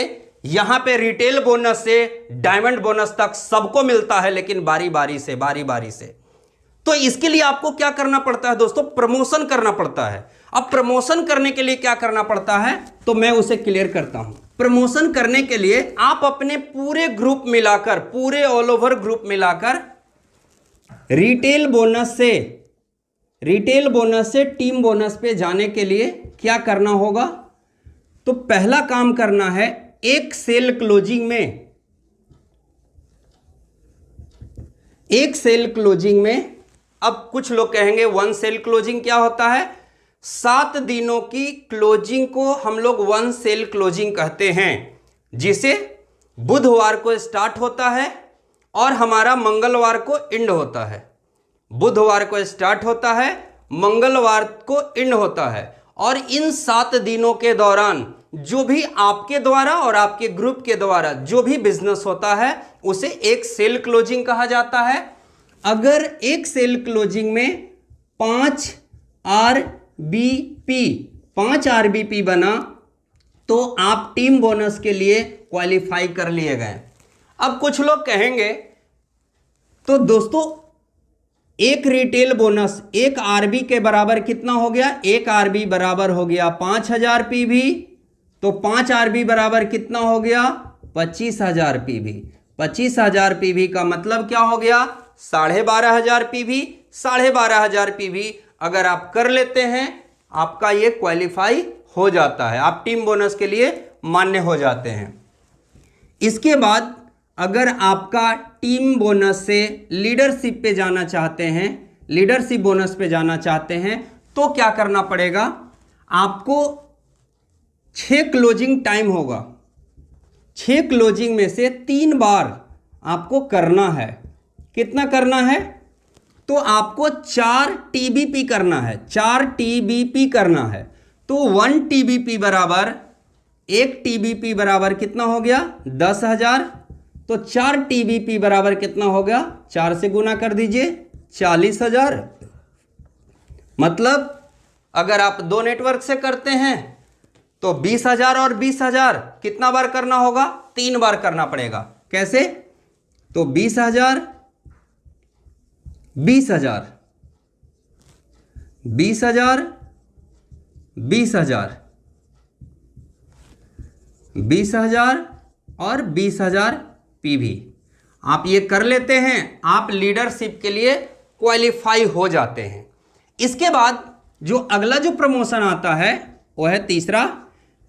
यहां पे रिटेल बोनस से डायमंड बोनस तक सबको मिलता है, लेकिन बारी बारी से। तो इसके लिए आपको क्या करना पड़ता है दोस्तों? प्रमोशन करना पड़ता है। अब प्रमोशन करने के लिए क्या करना पड़ता है, तो मैं उसे क्लियर करता हूं। प्रमोशन करने के लिए आप अपने पूरे ग्रुप मिलाकर, पूरे ऑल ओवर ग्रुप मिलाकर रिटेल बोनस से टीम बोनस पे जाने के लिए क्या करना होगा? तो पहला काम करना है, एक सेल क्लोजिंग में अब कुछ लोग कहेंगे 1 सेल क्लोजिंग क्या होता है? 7 दिनों की क्लोजिंग को हम लोग 1 सेल क्लोजिंग कहते हैं, जिसे बुधवार को स्टार्ट होता है और हमारा मंगलवार को एंड होता है। बुधवार को स्टार्ट होता है, मंगलवार को एंड होता है। और इन 7 दिनों के दौरान जो भी आपके द्वारा और आपके ग्रुप के द्वारा जो भी बिजनेस होता है उसे एक सेल क्लोजिंग कहा जाता है। अगर एक सेल क्लोजिंग में 5 RBP बना तो आप टीम बोनस के लिए क्वालिफाई कर लिए गए। अब कुछ लोग कहेंगे तो दोस्तों एक रिटेल बोनस 1 RB के बराबर कितना हो गया? 1 RB बराबर हो गया 5,000 पीवी। तो 5 RB बराबर कितना हो गया? 25,000 पीवी। 25,000 पीवी का मतलब क्या हो गया? 12,500 पीवी। 12,500 पीवी अगर आप कर लेते हैं, आपका ये क्वालिफाई हो जाता है, आप टीम बोनस के लिए मान्य हो जाते हैं। इसके बाद अगर आपका टीम बोनस से लीडरशिप पे जाना चाहते हैं, लीडरशिप बोनस पे जाना चाहते हैं, तो क्या करना पड़ेगा? आपको 6 क्लोजिंग टाइम होगा। 6 क्लोजिंग में से 3 बार आपको करना है। कितना करना है? तो आपको 4 TBP करना है। 4 TBP करना है। तो 1 TBP बराबर 1 TBP बराबर कितना हो गया? 10,000। तो 4 TBP बराबर कितना हो गया? 4 से गुना कर दीजिए, 40,000। मतलब अगर आप 2 नेटवर्क से करते हैं तो 20,000 और 20,000 कितना बार करना होगा? 3 बार करना पड़ेगा। कैसे? तो 20,000 20,000 20,000 20,000 20,000 और 20,000 पीवी आप ये कर लेते हैं, आप लीडरशिप के लिए क्वालिफाई हो जाते हैं। इसके बाद जो अगला जो प्रमोशन आता है वो है तीसरा,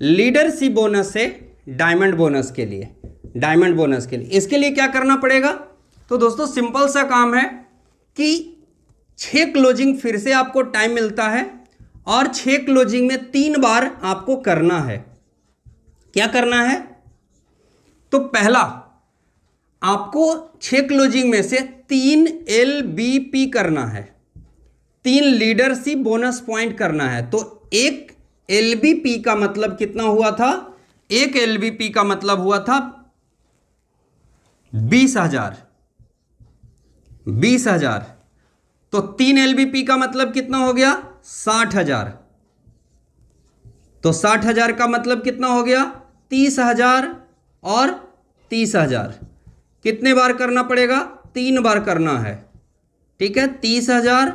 लीडरशिप बोनस से डायमंड बोनस के लिए। डायमंड बोनस के लिए इसके लिए क्या करना पड़ेगा? तो दोस्तों सिंपल सा काम है कि 6 क्लोजिंग फिर से आपको टाइम मिलता है और 6 क्लोजिंग में 3 बार आपको करना है। क्या करना है? तो पहला आपको 6 क्लोजिंग में से 3 LBP करना है, 3 लीडरशिप बोनस पॉइंट करना है। तो 1 LBP का मतलब कितना हुआ था? 1 LBP का मतलब हुआ था 20,000। 20,000 तो 3 LBP का मतलब कितना हो गया? 60,000। तो 60,000 का मतलब कितना हो गया? 30,000 और 30,000। कितने बार करना पड़ेगा? 3 बार करना है। ठीक है, 30,000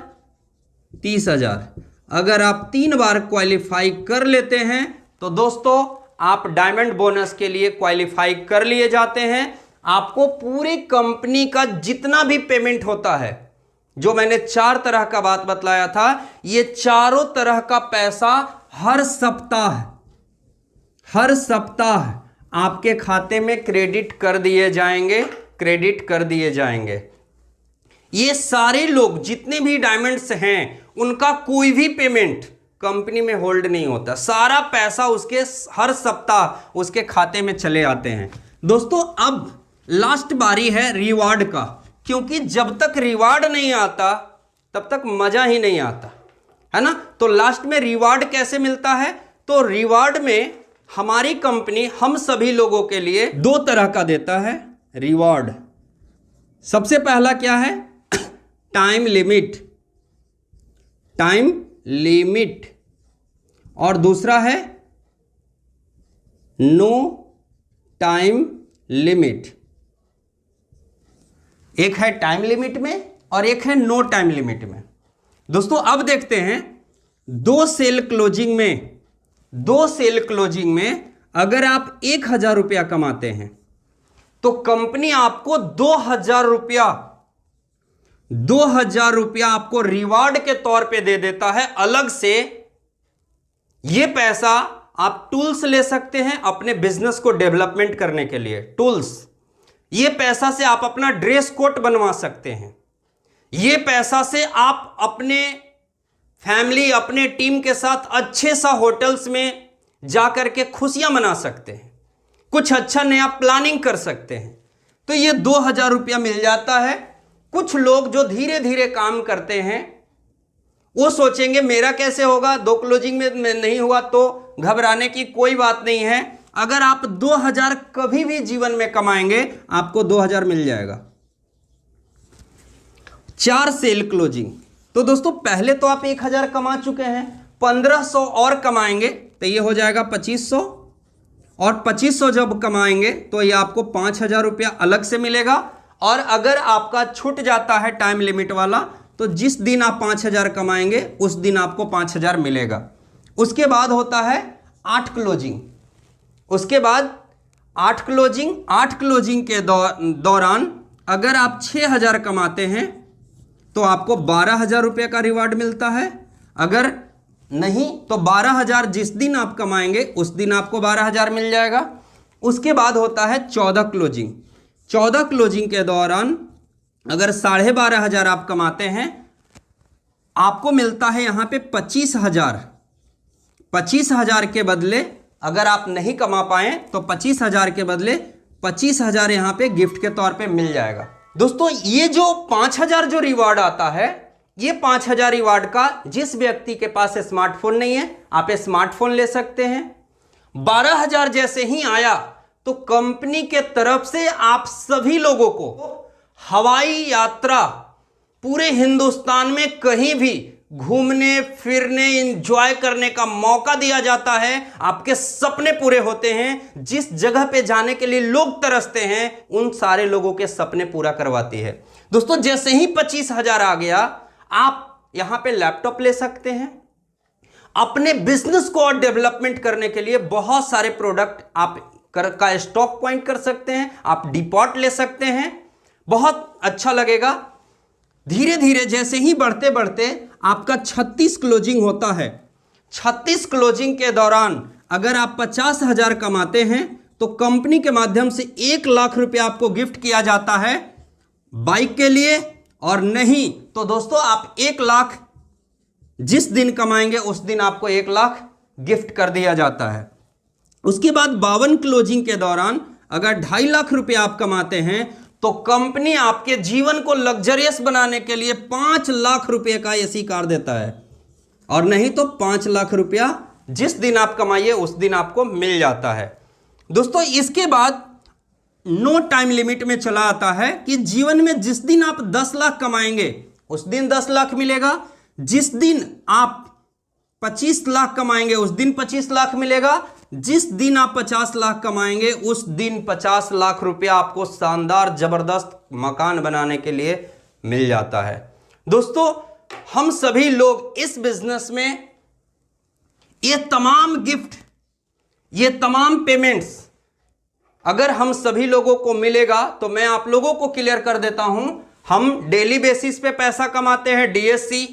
30,000। अगर आप 3 बार क्वालिफाई कर लेते हैं तो दोस्तों आप डायमंड बोनस के लिए क्वालिफाई कर लिए जाते हैं। आपको पूरी कंपनी का जितना भी पेमेंट होता है, जो मैंने 4 तरह का बात बतलाया था, ये चारों तरह का पैसा हर सप्ताह आपके खाते में क्रेडिट कर दिए जाएंगे। ये सारे लोग जितने भी डायमंड्स हैं, उनका कोई भी पेमेंट कंपनी में होल्ड नहीं होता। सारा पैसा उसके हर सप्ताह उसके खाते में चले आते हैं। दोस्तों अब लास्ट बारी है रिवार्ड का, क्योंकि जब तक रिवार्ड नहीं आता तब तक मजा ही नहीं आता, है ना। तो लास्ट में रिवार्ड कैसे मिलता है? तो रिवार्ड में हमारी कंपनी हम सभी लोगों के लिए 2 तरह का देता है रिवार्ड। सबसे पहला क्या है? टाइम लिमिट, और दूसरा है नो टाइम लिमिट। एक है टाइम लिमिट में और एक है नो टाइम लिमिट में। दोस्तों अब देखते हैं 2 सेल क्लोजिंग में अगर आप 1,000 रुपया कमाते हैं तो कंपनी आपको 2,000 रुपया आपको रिवार्ड के तौर पे दे देता है अलग से। यह पैसा आप टूल्स ले सकते हैं अपने बिजनेस को डेवलपमेंट करने के लिए। टूल्स, ये पैसा से आप अपना ड्रेस कोड बनवा सकते हैं। ये पैसा से आप अपने फैमिली, अपने टीम के साथ अच्छे सा होटल्स में जाकर के खुशियां मना सकते हैं, कुछ अच्छा नया प्लानिंग कर सकते हैं। तो ये 2,000 रुपया मिल जाता है। कुछ लोग जो धीरे धीरे काम करते हैं वो सोचेंगे मेरा कैसे होगा, 2 क्लोजिंग में नहीं हुआ, तो घबराने की कोई बात नहीं है। अगर आप 2,000 कभी भी जीवन में कमाएंगे, आपको 2,000 मिल जाएगा। 4 सेल क्लोजिंग, तो दोस्तों पहले तो आप 1,000 कमा चुके हैं, 1,500 और कमाएंगे तो ये हो जाएगा 2,500, और 2,500 जब कमाएंगे तो ये आपको 5,000 रुपया अलग से मिलेगा। और अगर आपका छूट जाता है टाइम लिमिट वाला, तो जिस दिन आप 5,000 कमाएंगे उस दिन आपको 5,000 मिलेगा। उसके बाद होता है 8 क्लोजिंग। उसके बाद 8 क्लोजिंग के दौरान अगर आप 6,000 कमाते हैं तो आपको 12,000 रुपये का रिवार्ड मिलता है। अगर नहीं तो 12,000 जिस दिन आप कमाएंगे उस दिन आपको 12,000 मिल जाएगा। उसके बाद होता है 14 क्लोजिंग। 14 क्लोजिंग के दौरान अगर 12,500 आप कमाते हैं, आपको मिलता है यहां पे 25,000। 25,000 के बदले अगर आप नहीं कमा पाए तो 25,000 के बदले 25,000 यहां पे गिफ्ट के तौर पे मिल जाएगा। दोस्तों ये जो 5,000 जो रिवार्ड आता है, ये 5,000 रिवार्ड का जिस व्यक्ति के पास स्मार्टफोन नहीं है, आप स्मार्टफोन ले सकते हैं। 12,000 जैसे ही आया तो कंपनी के तरफ से आप सभी लोगों को हवाई यात्रा पूरे हिंदुस्तान में कहीं भी घूमने फिरने एंजॉय करने का मौका दिया जाता है। आपके सपने पूरे होते हैं। जिस जगह पे जाने के लिए लोग तरसते हैं, उन सारे लोगों के सपने पूरा करवाती है। दोस्तों जैसे ही 25,000 आ गया, आप यहां पे लैपटॉप ले सकते हैं। अपने बिजनेस को और डेवलपमेंट करने के लिए बहुत सारे प्रोडक्ट आप का स्टॉक पॉइंट कर सकते हैं। आप डिपॉट ले सकते हैं, बहुत अच्छा लगेगा। धीरे धीरे जैसे ही बढ़ते बढ़ते आपका 36 क्लोजिंग होता है। 36 क्लोजिंग के दौरान अगर आप 50,000 कमाते हैं तो कंपनी के माध्यम से 1 लाख रुपया आपको गिफ्ट किया जाता है बाइक के लिए। और नहीं तो दोस्तों आप 1 लाख जिस दिन कमाएंगे उस दिन आपको 1 लाख गिफ्ट कर दिया जाता है। उसके बाद 52 क्लोजिंग के दौरान अगर 2.5 लाख रुपया आप कमाते हैं तो कंपनी आपके जीवन को लग्जरियस बनाने के लिए 5 लाख रुपए का एसी कार देता है। और नहीं तो 5 लाख रुपया जिस दिन आप कमाइए उस दिन आपको मिल जाता है। दोस्तों इसके बाद नो टाइम लिमिट में चला आता है कि जीवन में जिस दिन आप 10 लाख कमाएंगे उस दिन 10 लाख मिलेगा। जिस दिन आप 25 लाख कमाएंगे उस दिन 25 लाख मिलेगा, जिस दिन आप 50 लाख कमाएंगे उस दिन 50 लाख रुपया आपको शानदार जबरदस्त मकान बनाने के लिए मिल जाता है। दोस्तों, हम सभी लोग इस बिजनेस में ये तमाम गिफ्ट, ये तमाम पेमेंट्स अगर हम सभी लोगों को मिलेगा तो मैं आप लोगों को क्लियर कर देता हूं, हम डेली बेसिस पे पैसा कमाते हैं। DSC,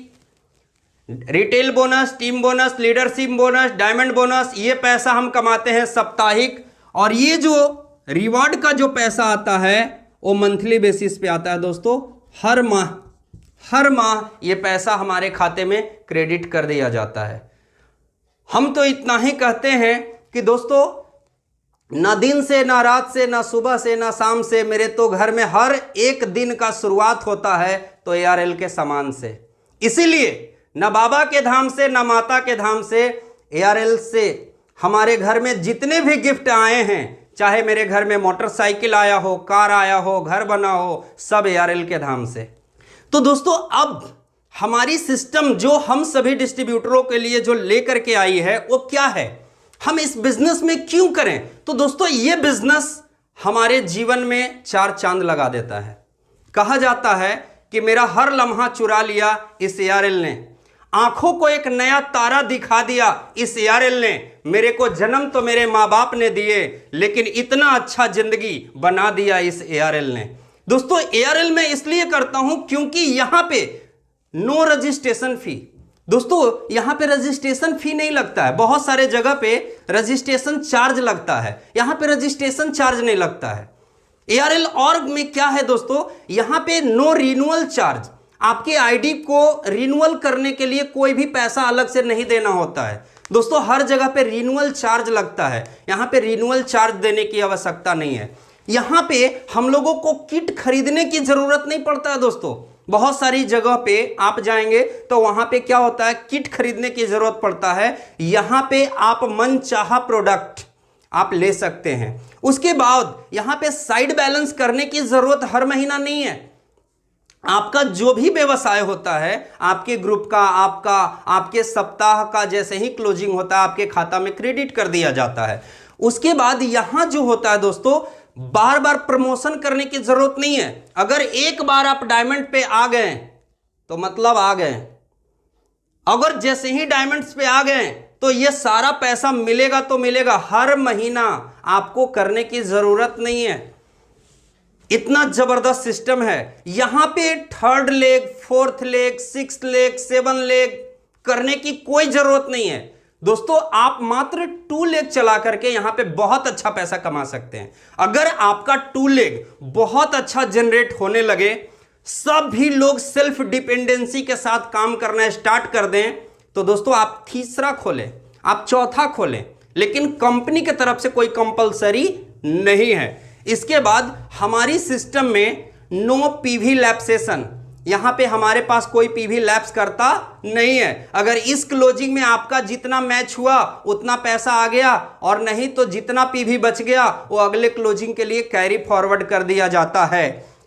retail bonus, team bonus, leadership bonus, diamond bonus, ये पैसा हम कमाते हैं साप्ताहिक। और ये जो रिवॉर्ड का जो पैसा आता है वो मंथली बेसिस पे आता है दोस्तों। हर माह ये पैसा हमारे खाते में क्रेडिट कर दिया जाता है। हम तो इतना ही कहते हैं कि दोस्तों, ना दिन से, ना रात से, ना सुबह से, ना शाम से, मेरे तो घर में हर एक दिन का शुरुआत होता है तो ARL के सामान से। इसीलिए ना बाबा के धाम से, ना माता के धाम से, ARL से हमारे घर में जितने भी गिफ्ट आए हैं, चाहे मेरे घर में मोटरसाइकिल आया हो, कार आया हो, घर बना हो, सब ARL के धाम से। तो दोस्तों, अब हमारी सिस्टम जो हम सभी डिस्ट्रीब्यूटरों के लिए जो लेकर के आई है वो क्या है, हम इस बिजनेस में क्यों करें? तो दोस्तों, ये बिजनेस हमारे जीवन में 4 चांद लगा देता है। कहा जाता है कि मेरा हर लम्हा चुरा लिया इस ARL ने, आंखों को एक नया तारा दिखा दिया इस ARL ने, मेरे को जन्म तो मेरे माँ बाप ने दिए लेकिन इतना अच्छा जिंदगी बना दिया इस ARL ने। दोस्तों, ARL में इसलिए करता हूं क्योंकि यहां पे नो रजिस्ट्रेशन फी। दोस्तों, यहां पे रजिस्ट्रेशन फी नहीं लगता है, बहुत सारे जगह पे रजिस्ट्रेशन चार्ज लगता है, यहां पे रजिस्ट्रेशन चार्ज नहीं लगता है। ARL ऑर्ग में क्या है दोस्तों, यहां पे नो रिन्यूअल चार्ज, आपके आईडी को रिन्यूअल करने के लिए कोई भी पैसा अलग से नहीं देना होता है। दोस्तों, हर जगह पे रिन्यूअल चार्ज लगता है, यहां पे रिन्यूअल चार्ज देने की आवश्यकता नहीं है। यहां पे हम लोगों को किट खरीदने की जरूरत नहीं पड़ता है दोस्तों। बहुत सारी जगह पे आप जाएंगे तो वहां पे क्या होता है, किट खरीदने की जरूरत पड़ता है। यहां पे आप मनचाहा प्रोडक्ट आप ले सकते हैं। उसके बाद यहां पे साइड बैलेंस करने की जरूरत हर महीना नहीं है। आपका जो भी व्यवसाय होता है, आपके ग्रुप का, आपके सप्ताह का जैसे ही क्लोजिंग होता है आपके खाता में क्रेडिट कर दिया जाता है। उसके बाद यहां जो होता है दोस्तों, बार बार प्रमोशन करने की जरूरत नहीं है। अगर एक बार आप डायमंड पे आ गए तो मतलब आ गए, अगर जैसे ही डायमंड्स पे आ गए तो ये सारा पैसा मिलेगा तो मिलेगा, हर महीना आपको करने की जरूरत नहीं है। इतना जबरदस्त सिस्टम है। यहां पे 3rd leg, 4th leg, 6th leg, 7 leg करने की कोई जरूरत नहीं है दोस्तों। आप मात्र 2 लेग चला करके यहां पे बहुत अच्छा पैसा कमा सकते हैं। अगर आपका 2 लेग बहुत अच्छा जनरेट होने लगे, सभी लोग सेल्फ डिपेंडेंसी के साथ काम करना स्टार्ट कर दें, तो दोस्तों आप तीसरा खोलें, आप चौथा खोलें, लेकिन कंपनी की तरफ से कोई कंपलसरी नहीं है। इसके बाद हमारी सिस्टम में नो पीवी लैप्सेशन, यहां पे हमारे पास कोई पीवी लैप्स करता नहीं है। अगर इस क्लोजिंग में आपका जितना मैच हुआ उतना पैसा आ गया, और नहीं तो जितना पीवी बच गया वो अगले क्लोजिंग के लिए कैरी फॉरवर्ड कर दिया जाता है।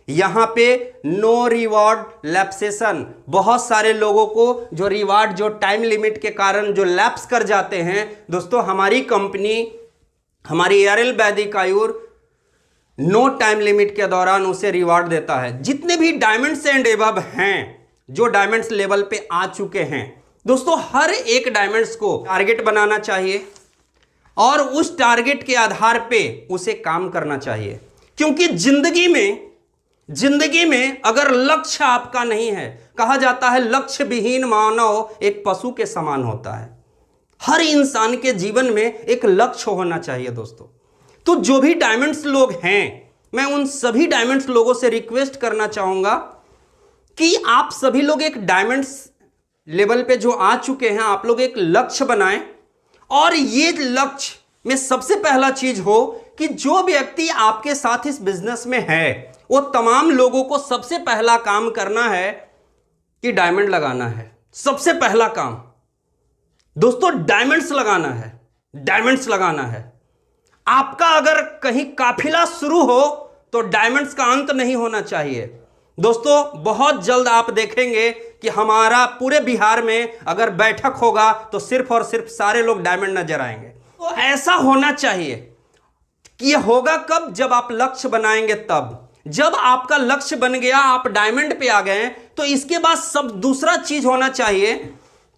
यहां पे नो रिवॉर्ड लैप्सेशन। बहुत सारे लोगों को जो रिवॉर्ड जो टाइम लिमिट के कारण जो लैप्स कर जाते हैं दोस्तों, हमारी कंपनी, हमारी ARL वैदिक आयुर नो टाइम लिमिट के दौरान उसे रिवॉर्ड देता है। जितने भी डायमंड्स एंड एबव हैं, जो डायमंड्स लेवल पे आ चुके हैं दोस्तों, हर एक डायमंड्स को टारगेट बनाना चाहिए और उस टारगेट के आधार पे उसे काम करना चाहिए। क्योंकि जिंदगी में अगर लक्ष्य आपका नहीं है, कहा जाता है लक्ष्य विहीन मानव एक पशु के समान होता है। हर इंसान के जीवन में एक लक्ष्य होना चाहिए दोस्तों। तो जो भी डायमंड्स लोग हैं, मैं उन सभी डायमंड्स लोगों से रिक्वेस्ट करना चाहूंगा कि आप सभी लोग एक डायमंड्स लेवल पे जो आ चुके हैं, आप लोग एक लक्ष्य बनाएं, और ये लक्ष्य में सबसे पहला चीज हो कि जो व्यक्ति आपके साथ इस बिजनेस में है, वो तमाम लोगों को सबसे पहला काम करना है कि डायमंड लगाना है। सबसे पहला काम दोस्तों डायमंड्स लगाना है, डायमंड्स लगाना है। आपका अगर कहीं काफिला शुरू हो तो डायमंड्स का अंत नहीं होना चाहिए दोस्तों। बहुत जल्द आप देखेंगे कि हमारा पूरे बिहार में अगर बैठक होगा तो सिर्फ और सिर्फ सारे लोग डायमंड नजर आएंगे। तो ऐसा होना चाहिए कि यह होगा कब, जब आप लक्ष्य बनाएंगे तब। जब आपका लक्ष्य बन गया, आप डायमंड पे आ गए, तो इसके बाद सब दूसरा चीज होना चाहिए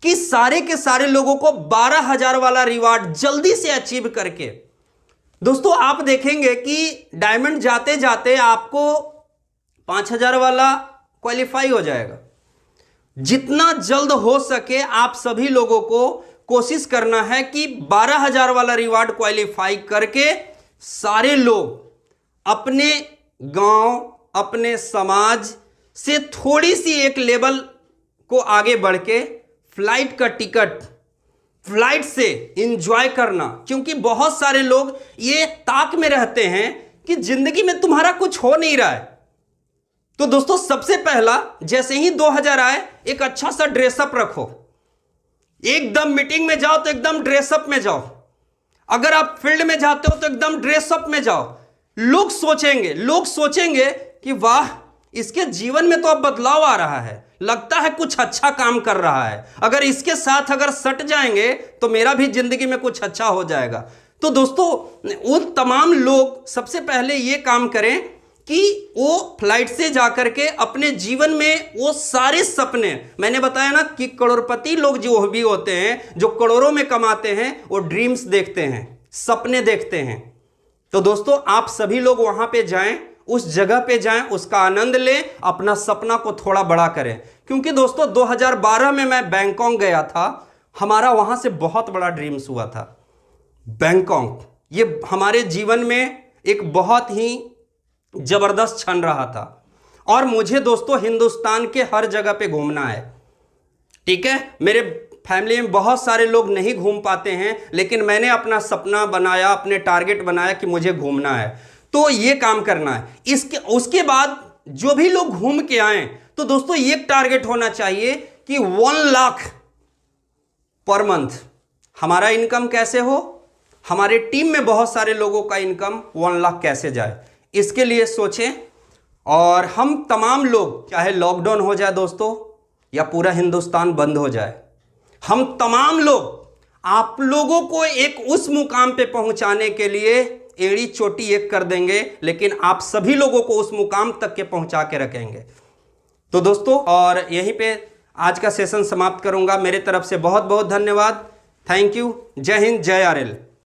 कि सारे के सारे लोगों को 12,000 वाला रिवार्ड जल्दी से अचीव करके। दोस्तों आप देखेंगे कि डायमंड जाते जाते आपको 5,000 वाला क्वालिफाई हो जाएगा। जितना जल्द हो सके आप सभी लोगों को कोशिश करना है कि 12,000 वाला रिवार्ड क्वालिफाई करके सारे लोग अपने गांव, अपने समाज से थोड़ी सी एक लेवल को आगे बढ़ के फ्लाइट का टिकट, फ्लाइट से एंजॉय करना। क्योंकि बहुत सारे लोग ये ताक में रहते हैं कि जिंदगी में तुम्हारा कुछ हो नहीं रहा है। तो दोस्तों सबसे पहला, जैसे ही 2000 आए, एक अच्छा सा ड्रेसअप रखो। एकदम मीटिंग में जाओ तो एकदम ड्रेसअप में जाओ। अगर आप फील्ड में जाते हो तो एकदम ड्रेसअप में जाओ। लोग सोचेंगे कि वाह, इसके जीवन में तो अब बदलाव आ रहा है, लगता है कुछ अच्छा काम कर रहा है। अगर इसके साथ अगर सट जाएंगे तो मेरा भी जिंदगी में कुछ अच्छा हो जाएगा। तो दोस्तों वो तमाम लोग सबसे पहले ये काम करें कि वो फ्लाइट से जाकर के अपने जीवन में वो सारे सपने, मैंने बताया ना कि करोड़पति लोग जो भी होते हैं, जो करोड़ों में कमाते हैं, वो ड्रीम्स देखते हैं, सपने देखते हैं। तो दोस्तों आप सभी लोग वहां पे जाएं, उस जगह पे जाएं, उसका आनंद लें, अपना सपना को थोड़ा बड़ा करें। क्योंकि दोस्तों 2012 में मैं बैंकॉक गया था, हमारा वहां से बहुत बड़ा ड्रीम्स हुआ था। बैंकॉक ये हमारे जीवन में एक बहुत ही जबरदस्त क्षण रहा था। और मुझे दोस्तों हिंदुस्तान के हर जगह पे घूमना है। ठीक है, मेरे फैमिली में बहुत सारे लोग नहीं घूम पाते हैं, लेकिन मैंने अपना सपना बनाया, अपने टारगेट बनाया कि मुझे घूमना है, तो ये काम करना है। उसके बाद जो भी लोग घूम के आए, तो दोस्तों ये टारगेट होना चाहिए कि 1 लाख पर मंथ हमारा इनकम कैसे हो, हमारे टीम में बहुत सारे लोगों का इनकम 1 लाख कैसे जाए, इसके लिए सोचें। और हम तमाम लोग, चाहे लॉकडाउन हो जाए दोस्तों या पूरा हिंदुस्तान बंद हो जाए, हम तमाम लोग आप लोगों को एक उस मुकाम पे पहुंचाने के लिए एड़ी चोटी एक कर देंगे, लेकिन आप सभी लोगों को उस मुकाम तक के पहुंचा के रखेंगे। तो दोस्तों और यहीं पे आज का सेशन समाप्त करूंगा। मेरे तरफ से बहुत बहुत धन्यवाद। Thank you. जय हिंद, जय आरएल।